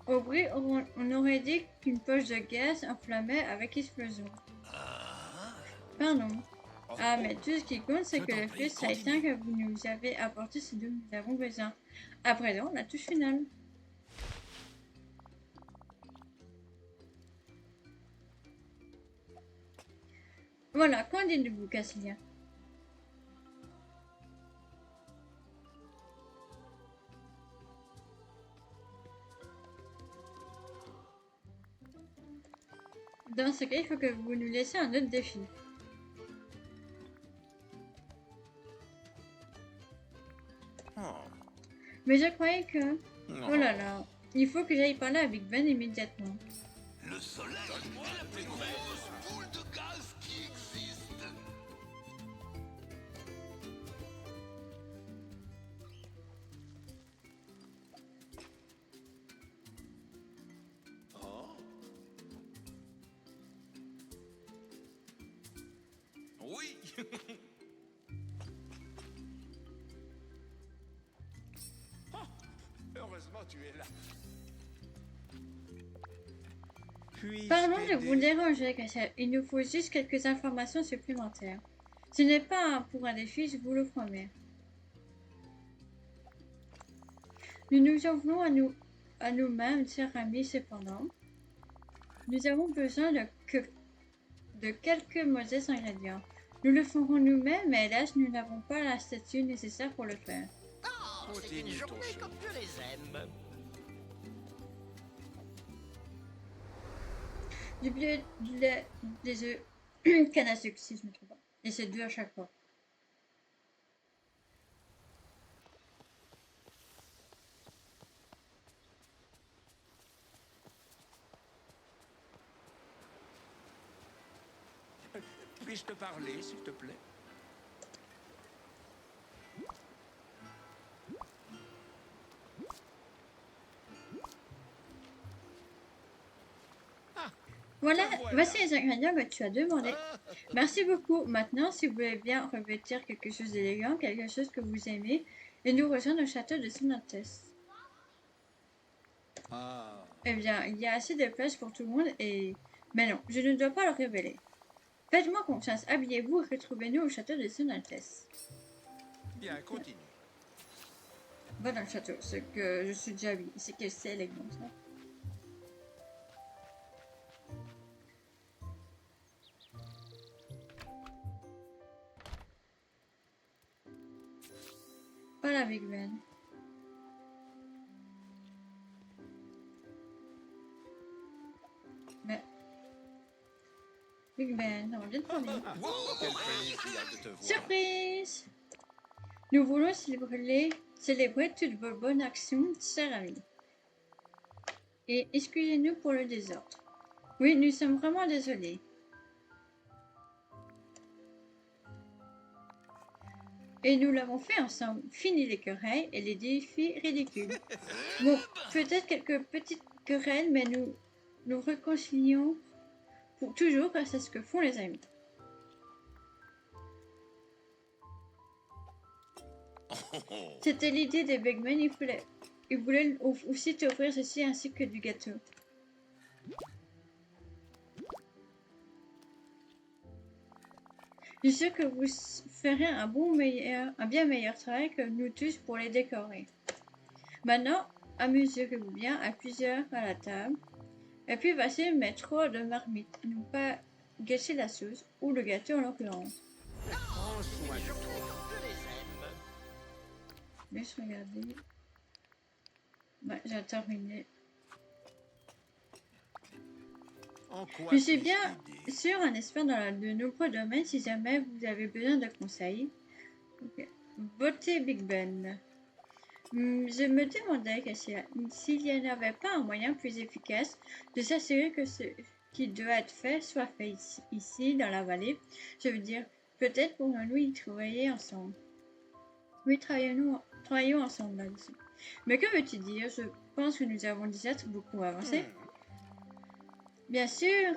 Au bruit, on aurait dit qu'une poche de gaz enflammait avec explosion. Pardon. Ah, mais tout ce qui compte, c'est Je que t'en le prie, feu éteint que vous nous avez apporté ce dont nous avons besoin. À présent, la touche finale. Voilà, qu'en dites-vous, Cassilia? Dans ce cas, il faut que vous nous laissiez un autre défi. Oh, Mais je croyais que... non. Oh là là, il faut que j'aille parler avec Ben immédiatement. Le soleil est la plus grosse boule de gaz qui existe. Oh. Oui. Oh, heureusement tu es là. Puis-je Pardon de t'aider? vous déranger, Cassilia. Il nous faut juste quelques informations supplémentaires. Ce n'est pas pour un défi, je vous le promets. Nous nous en voulons à nous-mêmes, chers amis, cependant. Nous avons besoin de quelques modestes ingrédients. Nous le ferons nous-mêmes, mais hélas, nous n'avons pas la statue nécessaire pour le faire. Oh, c'est une Continue ton journée chemin. comme je les aime. Du blé, du lait, des œufs, canne à sucre, si je ne me trompe pas. Et c'est deux à chaque fois. Puis-je te parler, s'il te plaît? Voilà, Te voilà. voici les ingrédients que tu as demandé. Merci beaucoup. Maintenant, si vous voulez bien revêtir quelque chose d'élégant, quelque chose que vous aimez, et nous rejoindre au château de Son Altesse. Ah. Eh bien, il y a assez de place pour tout le monde et... Mais non, je ne dois pas le révéler. Faites-moi confiance, habillez-vous et retrouvez-nous au château de Son Altesse. Bien, continue. Va dans le château, ce que je suis déjà habillée. C'est que c'est élégant, ça. Voilà, Big Ben. Mais... Big Ben, on vient de parler. Quel plaisir de te voir. Surprise! Nous voulons célébrer toutes vos bonnes actions, chers amis. Et excusez-nous pour le désordre. Oui, nous sommes vraiment désolés. Et nous l'avons fait ensemble. Fini les querelles et les défis ridicules. Bon, peut-être quelques petites querelles, mais nous nous réconcilions pour toujours grâce à ce que font les amis. C'était l'idée des Big Men, il voulait aussi t'offrir ceci ainsi que du gâteau. Je suis sûr que vous ferez un bien meilleur travail que nous tous pour les décorer. Maintenant, amusez-vous bien à plusieurs à la table. Et puis, passez mettre trop de marmite. Ne pas gâcher la sauce, ou le gâteau en l'occurrence. Prends soin de toi. Je les aime. Laisse regarder. Ouais, j'ai terminé. En quoi Je suis puis-je bien t'aider? sûr un expert dans de nombreux domaines si jamais vous avez besoin de conseils. Ok. Beauté Big Ben. Je me demandais s'il n'y en avait pas un moyen plus efficace de s'assurer que ce qui doit être fait soit fait ici dans la vallée. Je veux dire, peut-être pourrions-nous y travailler ensemble. Oui, travaillons ensemble là-dessus. Mais que veux-tu dire? Je pense que nous avons déjà beaucoup avancé. Bien sûr,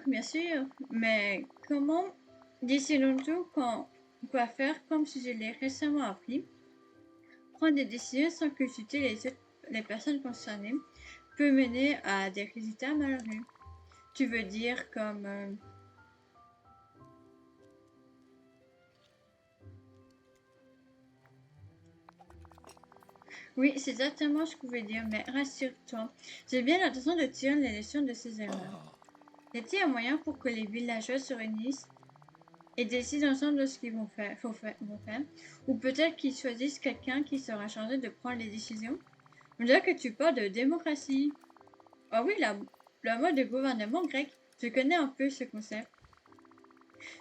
mais comment décidons-nous quoi faire comme si je l'ai récemment appris? Prendre des décisions sans consulter les personnes concernées peut mener à des résultats malheureux. Tu veux dire comme... Oui, c'est exactement ce que je veux dire, mais rassure-toi, j'ai bien l'intention de tirer les leçons de ces erreurs. Y a un moyen pour que les villageois se réunissent et décident ensemble de ce qu'ils vont faire, ou peut-être qu'ils choisissent quelqu'un qui sera chargé de prendre les décisions? On dirait que tu parles de démocratie. Ah oui, la mode de gouvernement grec. Je connais un peu ce concept.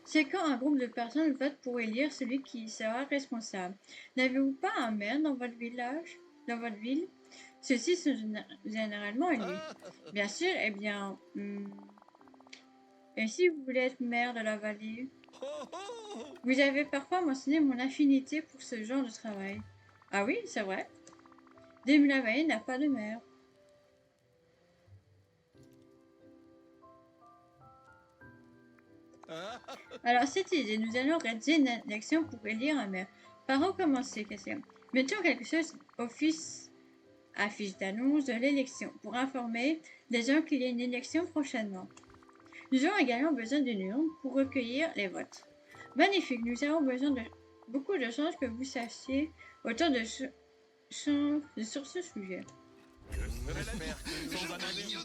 C'est quand un groupe de personnes vote pour élire celui qui sera responsable. N'avez-vous pas un maire dans votre village, dans votre ville? Ceux-ci sont généralement élus. Bien sûr, eh bien... et si vous voulez être maire de la vallée? Vous avez parfois mentionné mon affinité pour ce genre de travail. Ah oui, c'est vrai. Demi la vallée n'a pas de maire. Alors, cette idée, nous allons réaliser une élection pour élire un maire. Par où commencer, question? Mettons quelque chose affiche d'annonce de l'élection pour informer les gens qu'il y a une élection prochainement. Nous aurons également besoin d'une urne pour recueillir les votes. Magnifique, nous avons besoin de beaucoup de chances que vous sachiez autant sur ce sujet. J'espère que nous en avions.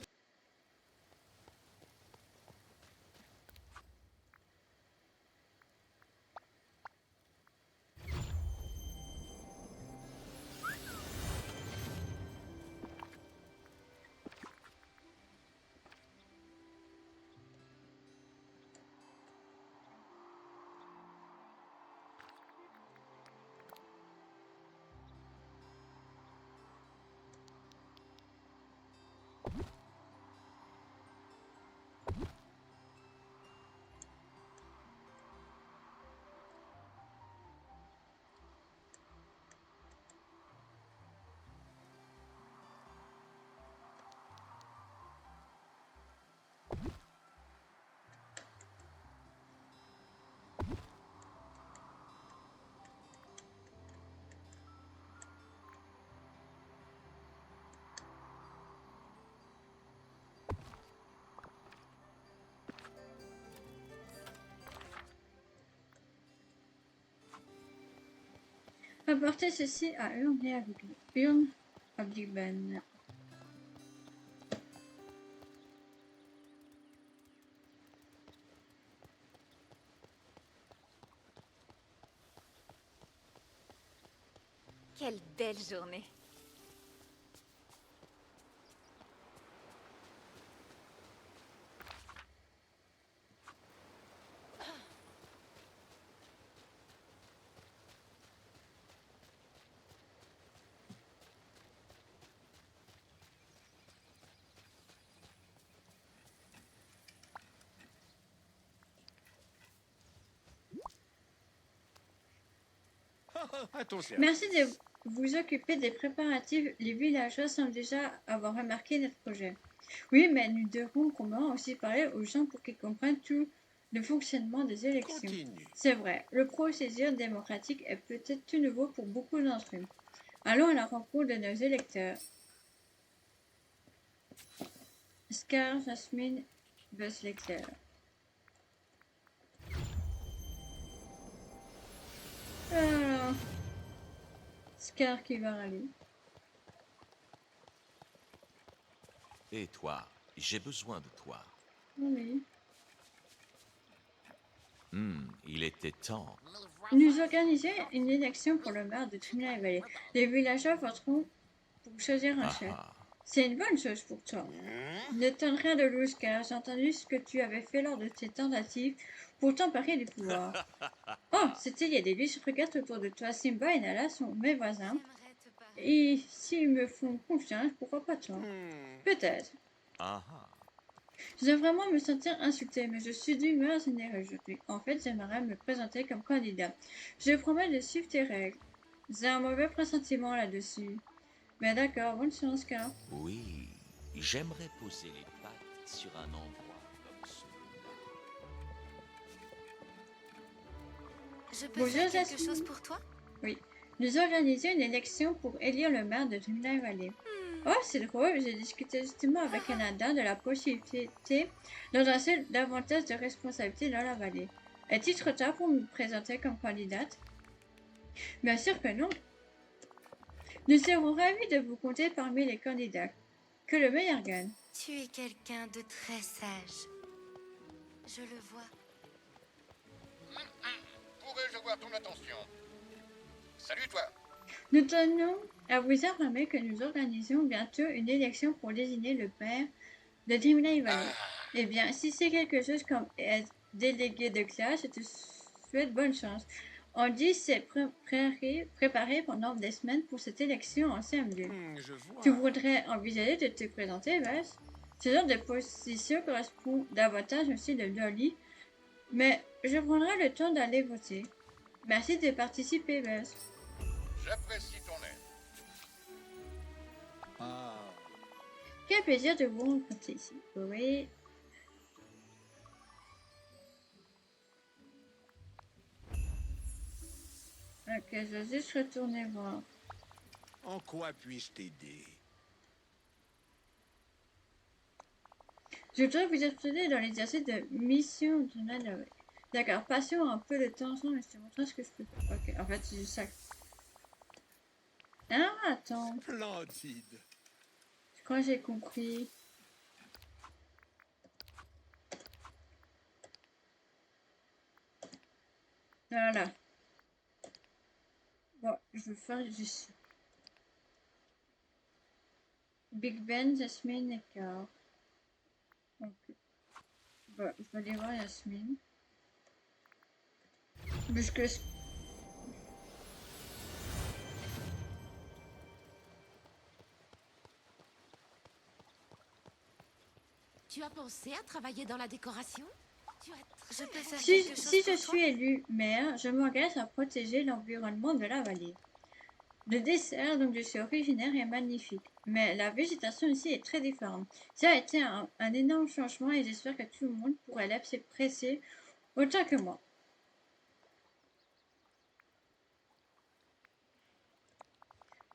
Apportez ceci à urne à Big Ben. Quelle belle journée. À ton service. Merci de vous occuper des préparatifs. Les villageois semblent déjà avoir remarqué notre projet. Oui, mais nous devrons comment aussi parler aux gens pour qu'ils comprennent tout le fonctionnement des élections. Continue. C'est vrai, le procédure démocratique est peut-être tout nouveau pour beaucoup d'entre eux. Allons à la rencontre de nos électeurs. Scar, Jasmine, Buzz l'éclair. Alors, Scar qui va râler. Et toi, j'ai besoin de toi. Oui. Il était temps. Nous organisons une élection pour le maire de Trinity Valley. Les villageois voteront pour choisir un chef. Ah, C'est une bonne chose pour toi. Ne donne rien de louche, car j'ai entendu ce que tu avais fait lors de tes tentatives pour t'emparer du pouvoir. Oh, c'était il y a des lustres. Regarde autour de toi. Simba et Nala sont mes voisins. J'aimerais te parler. Et s'ils me font confiance, pourquoi pas toi? Peut-être. ah, Je dois vraiment me sentir insultée, mais je suis d'humeur généreuse aujourd'hui. En fait, j'aimerais me présenter comme candidat. Je promets de suivre tes règles. J'ai un mauvais pressentiment là-dessus. Mais d'accord, bonne chance, car. oui. J'aimerais poser les pattes sur un endroit comme celui-là. Je peux Bonjour, faire quelque Jasmine. chose pour toi? Nous organisons une élection pour élire le maire de Dreamlight Valley. Oh, c'est drôle, j'ai discuté justement avec un Indien de la possibilité d'endosser davantage de responsabilités dans la vallée. Est-il trop tard pour me présenter comme candidate? Bien sûr que non. Nous serons ravis de vous compter parmi les candidats. Que le meilleur gagne. Tu es quelqu'un de très sage. Je le vois. Pourrais-je avoir ton attention? Salut toi. Nous tenons à vous informer que nous organisons bientôt une élection pour désigner le maire de Dreamlight Valley. Eh bien, si c'est quelque chose comme être délégué de classe, je te souhaite bonne chance. Andy s'est préparé pendant des semaines pour cette élection en CM2. Je vois. Tu voudrais envisager de te présenter, Bess? Ce genre de position correspond davantage au style de Dolly, mais je prendrai le temps d'aller voter. Merci de participer, Bess. J'apprécie ton aide. Ah. Quel plaisir de vous rencontrer ici. Oui. Ok, je vais juste retourner voir. En quoi puis-je t'aider? Je voudrais vous expliquer dans l'exercice de mission de Nanawe. D'accord, passons un peu de temps ensemble et je te montrerai ce que je peux faire. Ok, en fait, c'est juste ça. Ah, attends, Splendide. je crois que j'ai compris. Voilà. Bon, je vais faire juste Big Ben, Jasmine et Carl. Ok. Bon, je vais aller voir Jasmine. Puisque Tu as pensé à travailler dans la décoration? Je peux faire si, quelque chose si je pour toi? suis élu maire, je m'engage à protéger l'environnement de la vallée. Le dessert dont je suis originaire est magnifique, mais la végétation ici est très différente. Ça a été un énorme changement et j'espère que tout le monde pourra l'apprécier autant que moi.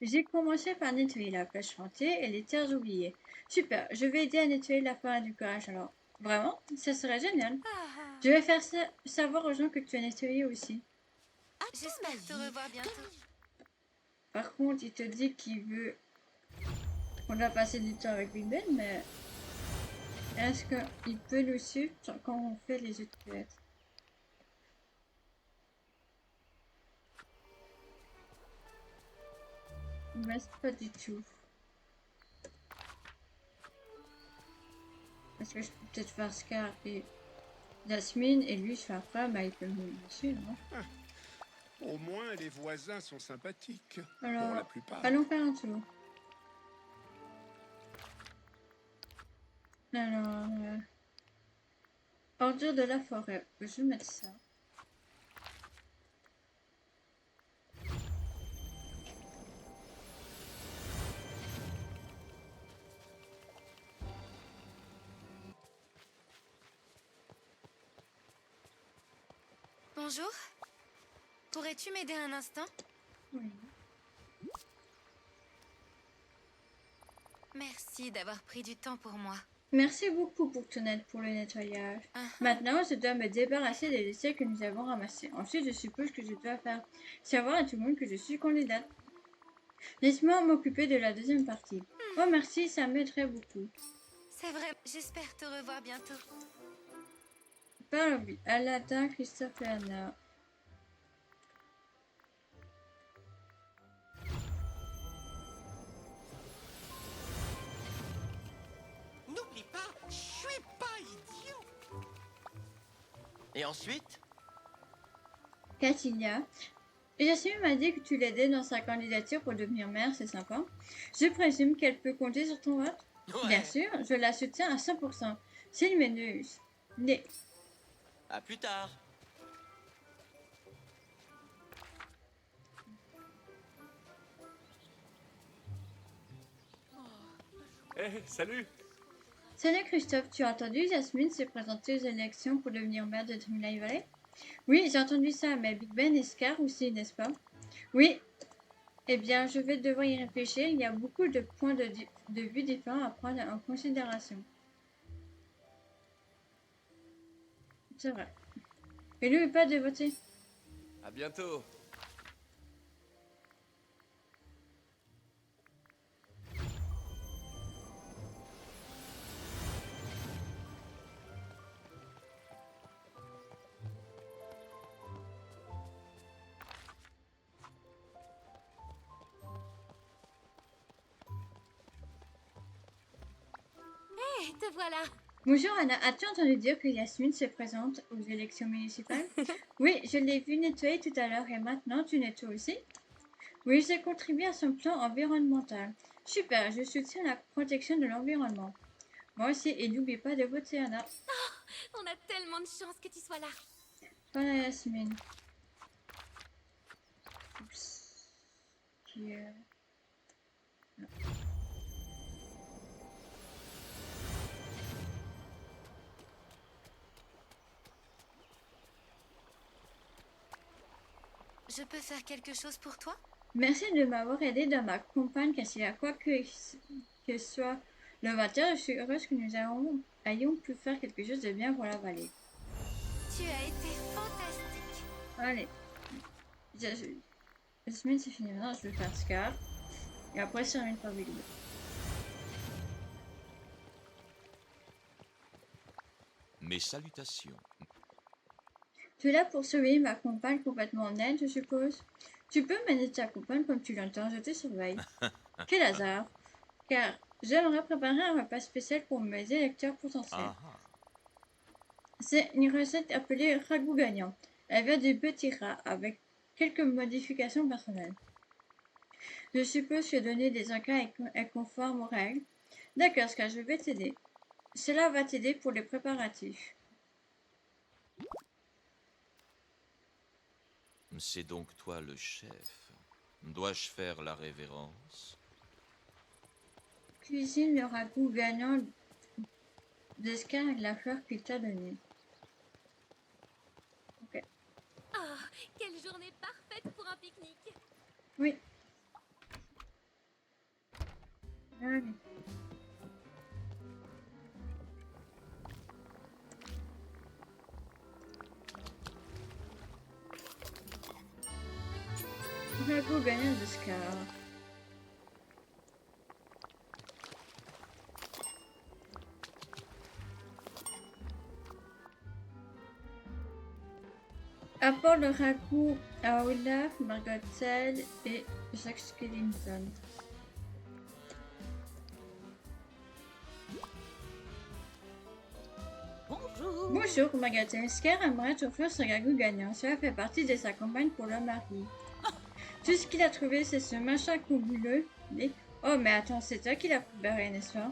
J'ai commencé par nettoyer la pêche chantée et les terres oubliées. Super, je vais aider à nettoyer la forêt du courage alors. Vraiment, ça serait génial. Ah, Je vais faire savoir aux gens que tu as nettoyé aussi. j'espère te revoir bientôt. Par contre, il te dit qu'il veut qu'on a passé du temps avec Big Ben, mais est-ce qu'il peut nous suivre quand on fait les autres quêtes? Mais c'est pas du tout. Est-ce que je peux peut-être faire Scar et Jasmine et lui je fais après, bah il peut me suivre, hein. Au moins, les voisins sont sympathiques. Pour Alors, la plupart. allons faire un tour. Alors, ordure de la forêt. Je vais mettre ça. Bonjour. Pourrais-tu m'aider un instant? Oui. Merci d'avoir pris du temps pour moi. Merci beaucoup pour ton aide pour le nettoyage. Maintenant, je dois me débarrasser des déchets que nous avons ramassés. Ensuite, je suppose que je dois faire savoir à tout le monde que je suis candidate. Laisse-moi m'occuper de la deuxième partie. Oh merci, ça m'aiderait beaucoup. C'est vrai. J'espère te revoir bientôt. Parle Aladdin, Christophe et Anna. N'oublie pas, je suis pas idiot. Et ensuite? Catilia. Jasmine m'a dit que tu l'aidais dans sa candidature pour devenir maire, c'est sympa. Je présume qu'elle peut compter sur ton vote? Ouais. Bien sûr, je la soutiens à 100%. C'est une meneuse. Né. À plus tard. Salut. Salut Christophe, tu as entendu Jasmine s'est présentée aux élections pour devenir maire de Dreamlight Valley? Oui, j'ai entendu ça, mais Big Ben et Scar aussi, n'est-ce pas? Oui. Eh bien, je vais devoir y réfléchir. Il y a beaucoup de points de vue différents à prendre en considération. C'est vrai. Et n'oublie pas de voter. À bientôt. Hé, te voilà. Bonjour Anna, as-tu entendu dire que Yasmine se présente aux élections municipales? Oui, je l'ai vu nettoyer tout à l'heure et maintenant tu nettoies aussi? Oui, j'ai contribué à son plan environnemental. Super, je soutiens la protection de l'environnement. Moi aussi, et n'oublie pas de voter Anna. On a tellement de chance que tu sois là. Voilà Yasmine. Oups. Qui, Je peux faire quelque chose pour toi? Merci de m'avoir aidé dans ma campagne, Cassia. Quoi que soit le matin, je suis heureuse que nous ayons pu faire quelque chose de bien pour la vallée. Tu as été fantastique. Allez. Jasmine, c'est fini maintenant. Je vais faire Scar. Et après, je termine par Big Ben. Mes salutations. Tu es là pour surveiller ma compagne complètement naine, je suppose? Tu peux mener ta compagne comme tu l'entends, je te surveille. Quel hasard! Car j'aimerais préparer un repas spécial pour mes électeurs potentiels. Ah ah. C'est une recette appelée ragoût gagnant. Elle vient du petit rat avec quelques modifications personnelles. Je suppose que donner des encas est conforme aux règles. D'accord, Scar, je vais t'aider. Cela va t'aider pour les préparatifs. C'est donc toi le chef. Dois-je faire la révérence? Cuisine le ragoût gagnant de Scar avec la fleur qu'il t'a donnée. Ok. Oh, quelle journée parfaite pour un pique-nique. Oui. Allez. Ragoût gagnant de Scar. Apporte le ragoût à Olaf, Margot Sell et Jacques Skellington. Bonjour. Bonjour, Margot Scar aimerait t'offrir ce ragoût gagnant. Cela fait partie de sa campagne pour le mari. Tout ce qu'il a trouvé, c'est ce machin couleux. Oh, mais attends, c'est toi qui l'as préparé, n'est-ce pas?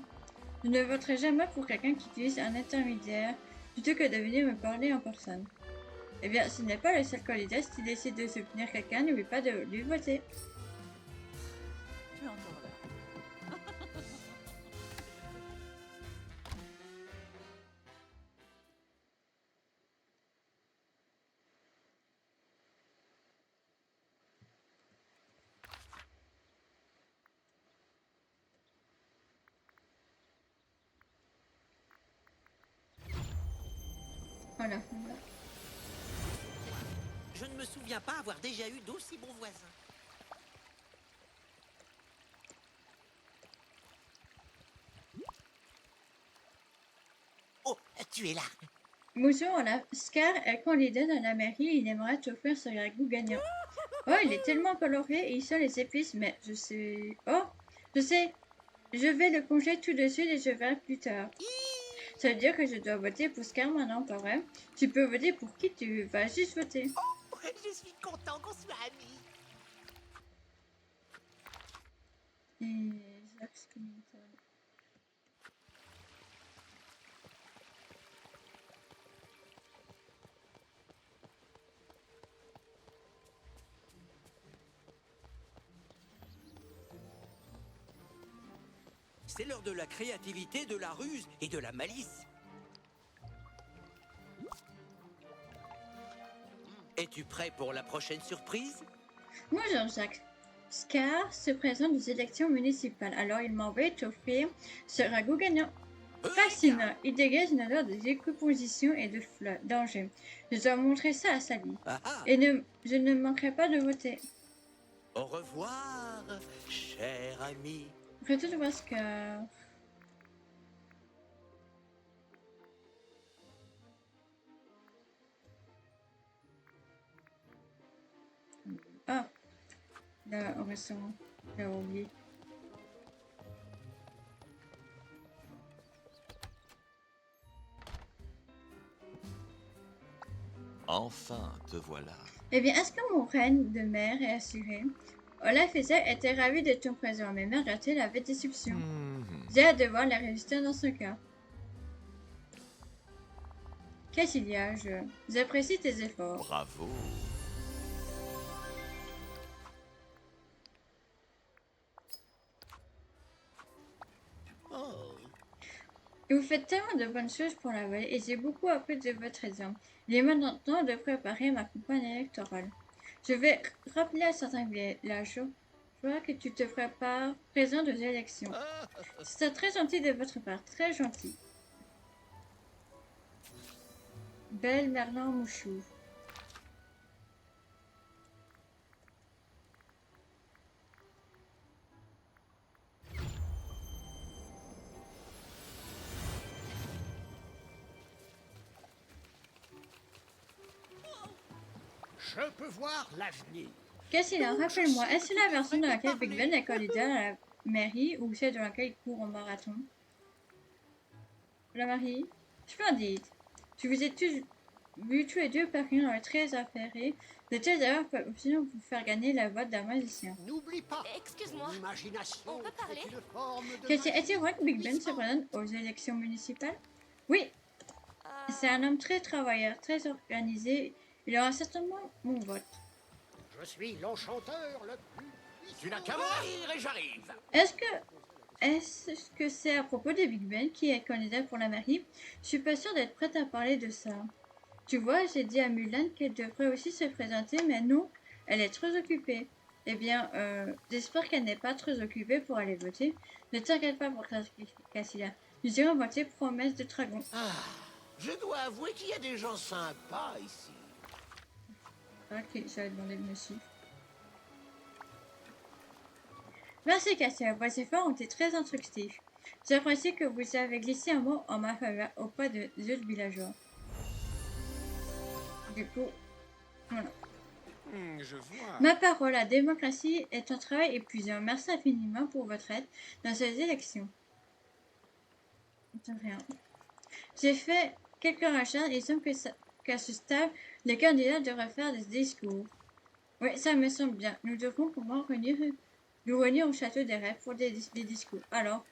Je ne voterai jamais pour quelqu'un qui utilise un intermédiaire plutôt que de venir me parler en personne. Eh bien, ce n'est pas le seul candidat. Si tu décides de soutenir quelqu'un, n'oublie pas de lui voter. Tu es encore là. à la fin là. Je ne me souviens pas avoir déjà eu d'aussi bons voisins. Oh, tu es là. Bonjour, voilà. Scar est candidat dans la mairie et il aimerait t'offrir ce ragoût gagnant. Oh, il est tellement coloré et il sent les épices, mais je sais... Oh, je sais. Je vais le congeler tout de suite et je verrai plus tard. Ça veut dire que je dois voter pour Scar maintenant, pas vrai? Tu peux voter pour qui tu vas juste voter. Oh, je suis content qu'on soit amis. Et... Zax Commentaire. C'est l'heure de la créativité, de la ruse et de la malice. Es-tu prêt pour la prochaine surprise? Bonjour Jacques. Scar se présente aux élections municipales, alors il m'envoie t'offrir ce ragoût gagnant. Fascinant, il dégage une odeur de décomposition et de danger. Je dois montrer ça à Sally. Ah ah. Et je ne manquerai pas de voter. Au revoir, cher ami. Retour de Scar. Ah, là, au restaurant. J'ai oublié. Enfin, te voilà. Eh bien, est-ce que mon règne de mère est assuré? Olaf et Zed étaient ravis de ton présent, mais mère a-t-elle avait déception? J'ai hâte de voir la résistance dans ce cas. Qu'est-ce qu'il y a? J'apprécie tes efforts. Bravo. Oh. Vous faites tellement de bonnes choses pour la vallée et j'ai beaucoup appris de votre exemple. Il est maintenant temps de préparer ma campagne électorale. Je vais rappeler à certains villageois que tu te prépares présent aux élections. C'est très gentil de votre part, très gentil. Belle Merlin Mouchou. Je peux voir l'avenir. Qu'est-ce qu'il a? Rappelle-moi, est-ce la version dans laquelle Big Ben est candidat à la mairie ou celle dans laquelle il court en marathon? La mairie? Splendide. Je vous ai tous vu tous les deux parvenir dans le très affairé. De telles erreurs peuvent aussi vous faire gagner la voix d'un magicien. N'oublie pas, Excuse-moi. l'imagination On peut parler? est une forme de Qu'est-ce magie. est-il vrai que Big Ben se présente aux élections municipales? Oui, c'est un homme très travailleur, très organisé. Il aura certainement mon vote. Je suis l'enchanteur le plus Tu n'as qu'à mourir et j'arrive. Est-ce que c'est à propos de Big Ben qui est candidat pour la mairie? Je suis pas sûre d'être prête à parler de ça. Tu vois, j'ai dit à Mulan qu'elle devrait aussi se présenter, mais non, elle est très occupée. Eh bien, j'espère qu'elle n'est pas très occupée pour aller voter. Ne t'inquiète pas pour Cassila. Nous irons voter promesse de dragon. Ah, je dois avouer qu'il y a des gens sympas ici. Ok, j'avais demandé le monsieur. Merci Cassia, vos efforts ont été très instructifs. J'apprécie que vous avez glissé un mot en ma faveur auprès de autres villageois. Du coup, voilà. Je vois. Ma parole, la démocratie est un travail épuisant. Merci infiniment pour votre aide dans ces élections. De rien. J'ai fait quelques recherches et il semble qu'à ce stade, les candidats devraient faire des discours. Oui, ça me semble bien. Nous devrons pouvoir nous réunir au château des rêves pour des discours. Alors,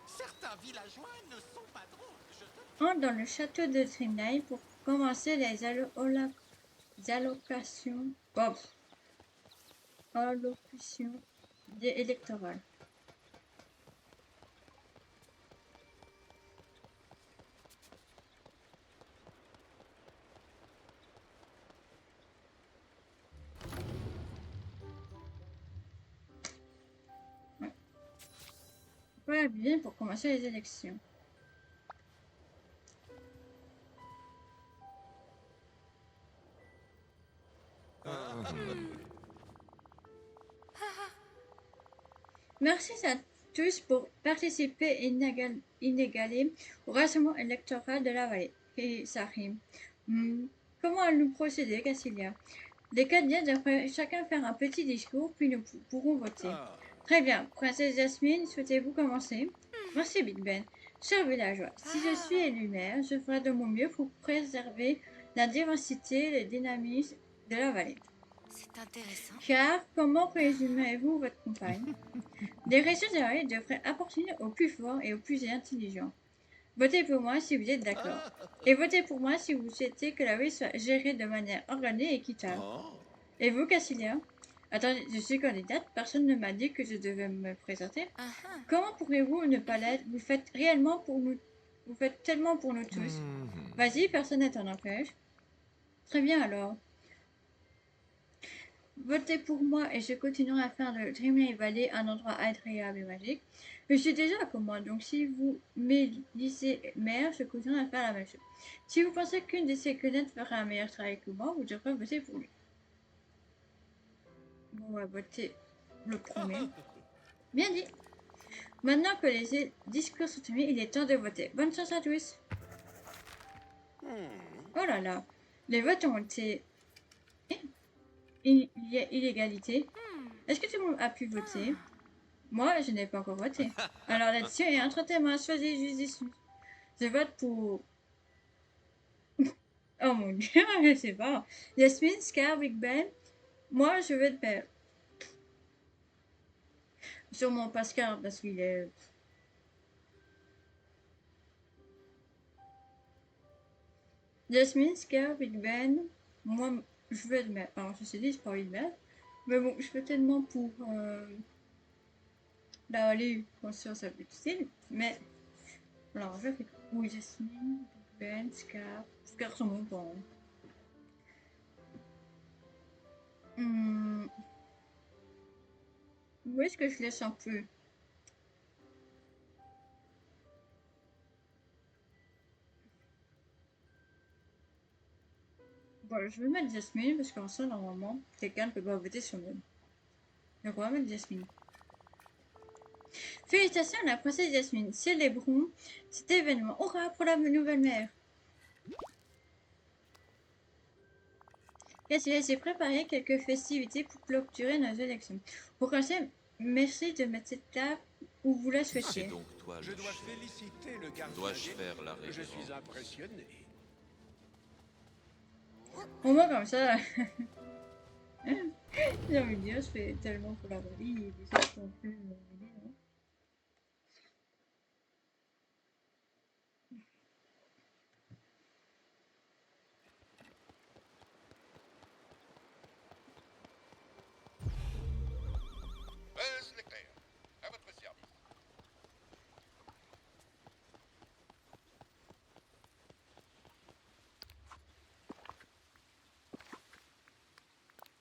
Certains villageois ne sont pas drôles, je te... entre dans le château de Dreamlight pour commencer les allocations électorales. Voilà, bien pour commencer les élections. Merci à tous pour participer inégalé au rassemblement électoral de la vallée. Et ça rime. Comment allons-nous procéder, Cassilia? Les candidats devraient chacun faire un petit discours, puis nous pourrons voter. Très bien. Princesse Jasmine, souhaitez-vous commencer? Merci, Big Ben. Chers villageois, si je suis élu maire, je ferai de mon mieux pour préserver la diversité et le dynamisme de la vallée. C'est intéressant. Car, comment résumez-vous votre campagne? Les ressources de la vallée devraient appartenir aux plus forts et aux plus intelligents. Votez pour moi si vous êtes d'accord. Et votez pour moi si vous souhaitez que la vallée soit gérée de manière organisée et équitable. Et vous, Cassilia? Attendez, je suis candidate, personne ne m'a dit que je devais me présenter. Comment pourrez-vous ne pas l'être? Vous faites réellement pour nous. Vous faites tellement pour nous tous. Vas-y, personne ne t'en empêche. Très bien alors. Votez pour moi et je continuerai à faire de Dreamlight Valley un endroit agréable et magique. Je suis déjà à commande, donc si vous m'élisez maire, je continuerai à faire la même chose. Si vous pensez qu'une de ces cadettes fera un meilleur travail que moi, vous devrez voter pour lui. Bon, on va voter le premier. Bien dit. Maintenant que les discours sont terminés, il est temps de voter. Bonne chance à tous. Oh là là. Les votes ont été... Il y a illégalité. Est-ce que tout le monde a pu voter? Moi, je n'ai pas encore voté. Alors là-dessus, et entre tes mains, choisis juste. Je vote pour... Oh mon dieu, je sais pas. Yasmine, Scar, Big Ben. Moi, je vais être... Sûrement pas Scar, parce qu'il est... Jasmine, Scar, Big Ben. Moi, je vais être maire. Alors, je sais dit, c'est pas envie de maire. Mais bon, je fais tellement pour... la vallée, bien sûr, ça peut être utile. Mais... Alors, je fais... Oui, Jasmine, Big Ben, Scar. Scar sont bons parents. Où est-ce que je laisse un peu? Bon, je vais mettre Jasmine parce qu'en ça, normalement, quelqu'un ne peut pas voter sur moi. Donc, on va mettre Jasmine. Félicitations à la princesse Jasmine. Célébrons cet événement. Hurrah pour la nouvelle mère. J'ai préparé quelques festivités pour clôturer nos élections. Pour commencer, merci de mettre cette table où vous la C'est souhaitez. donc toi, Je le dois chef. féliciter le garçon. Dois-je faire la Je suis révérence? impressionné. Au moins comme ça. J'ai envie de dire, je fais tellement pour la vallée et des autres sont plus. Buzz l'éclair, à votre service.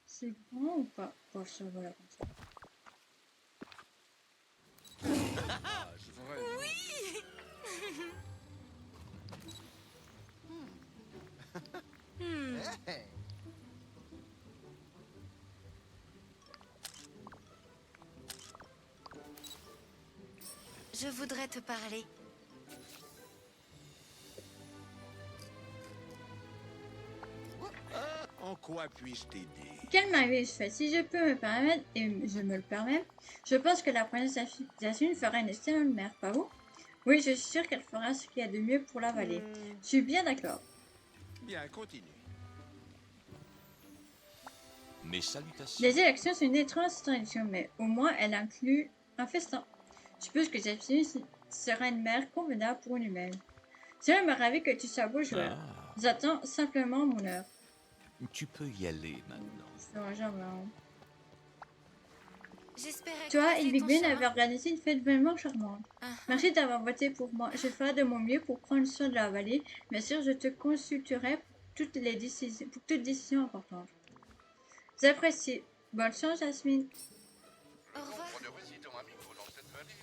C'est grand ou pas? Bon, ça voilà comme ça. Je voudrais te parler. En quoi puis-je t'aider? Quel mariage je fais? Si je peux me permettre, et je me le permets, je pense que la princesse Jasmine fera une excellente mère, pas vous? Oui, je suis sûre qu'elle fera ce qu'il y a de mieux pour la vallée. Je suis bien d'accord. Bien, continue. Mes salutations. Les élections sont une étrange tradition, mais au moins elle inclut un festin. Je suppose que Jasmine sera une mère convenable pour une humaine. Cela me ravit que tu sois beau joueur. Ah, J'attends simplement mon heure. tu peux y aller maintenant. C'est vraiment marrant. J'espérais Toi croiser et Big ton Ben chemin. avaient organisé une fête vraiment charmante. Merci d'avoir voté pour moi. Je ferai de mon mieux pour prendre soin de la vallée. Bien sûr, je te consulterai pour toutes décisions importantes. J'apprécie. Bonne chance, Jasmine. Au revoir. Nombre de résidents amicaux dans cette vallée.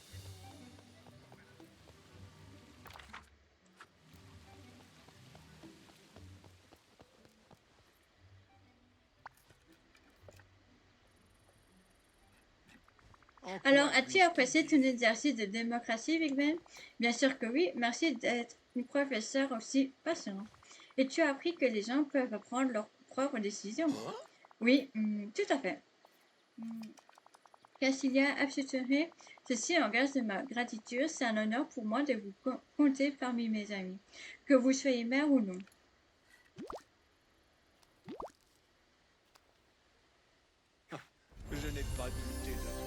En Alors, quoi as-tu puis-je apprécié ton t'aider? exercice de démocratie, Big Ben? Bien sûr que oui, merci d'être une professeure aussi patiente. Et tu as appris que les gens peuvent prendre leurs propres décisions. Hein? Oui, tout à fait. Cassilia Absuture, ceci en gage de ma gratitude, c'est un honneur pour moi de vous compter parmi mes amis, que vous soyez mère ou non. Je n'ai pas douté de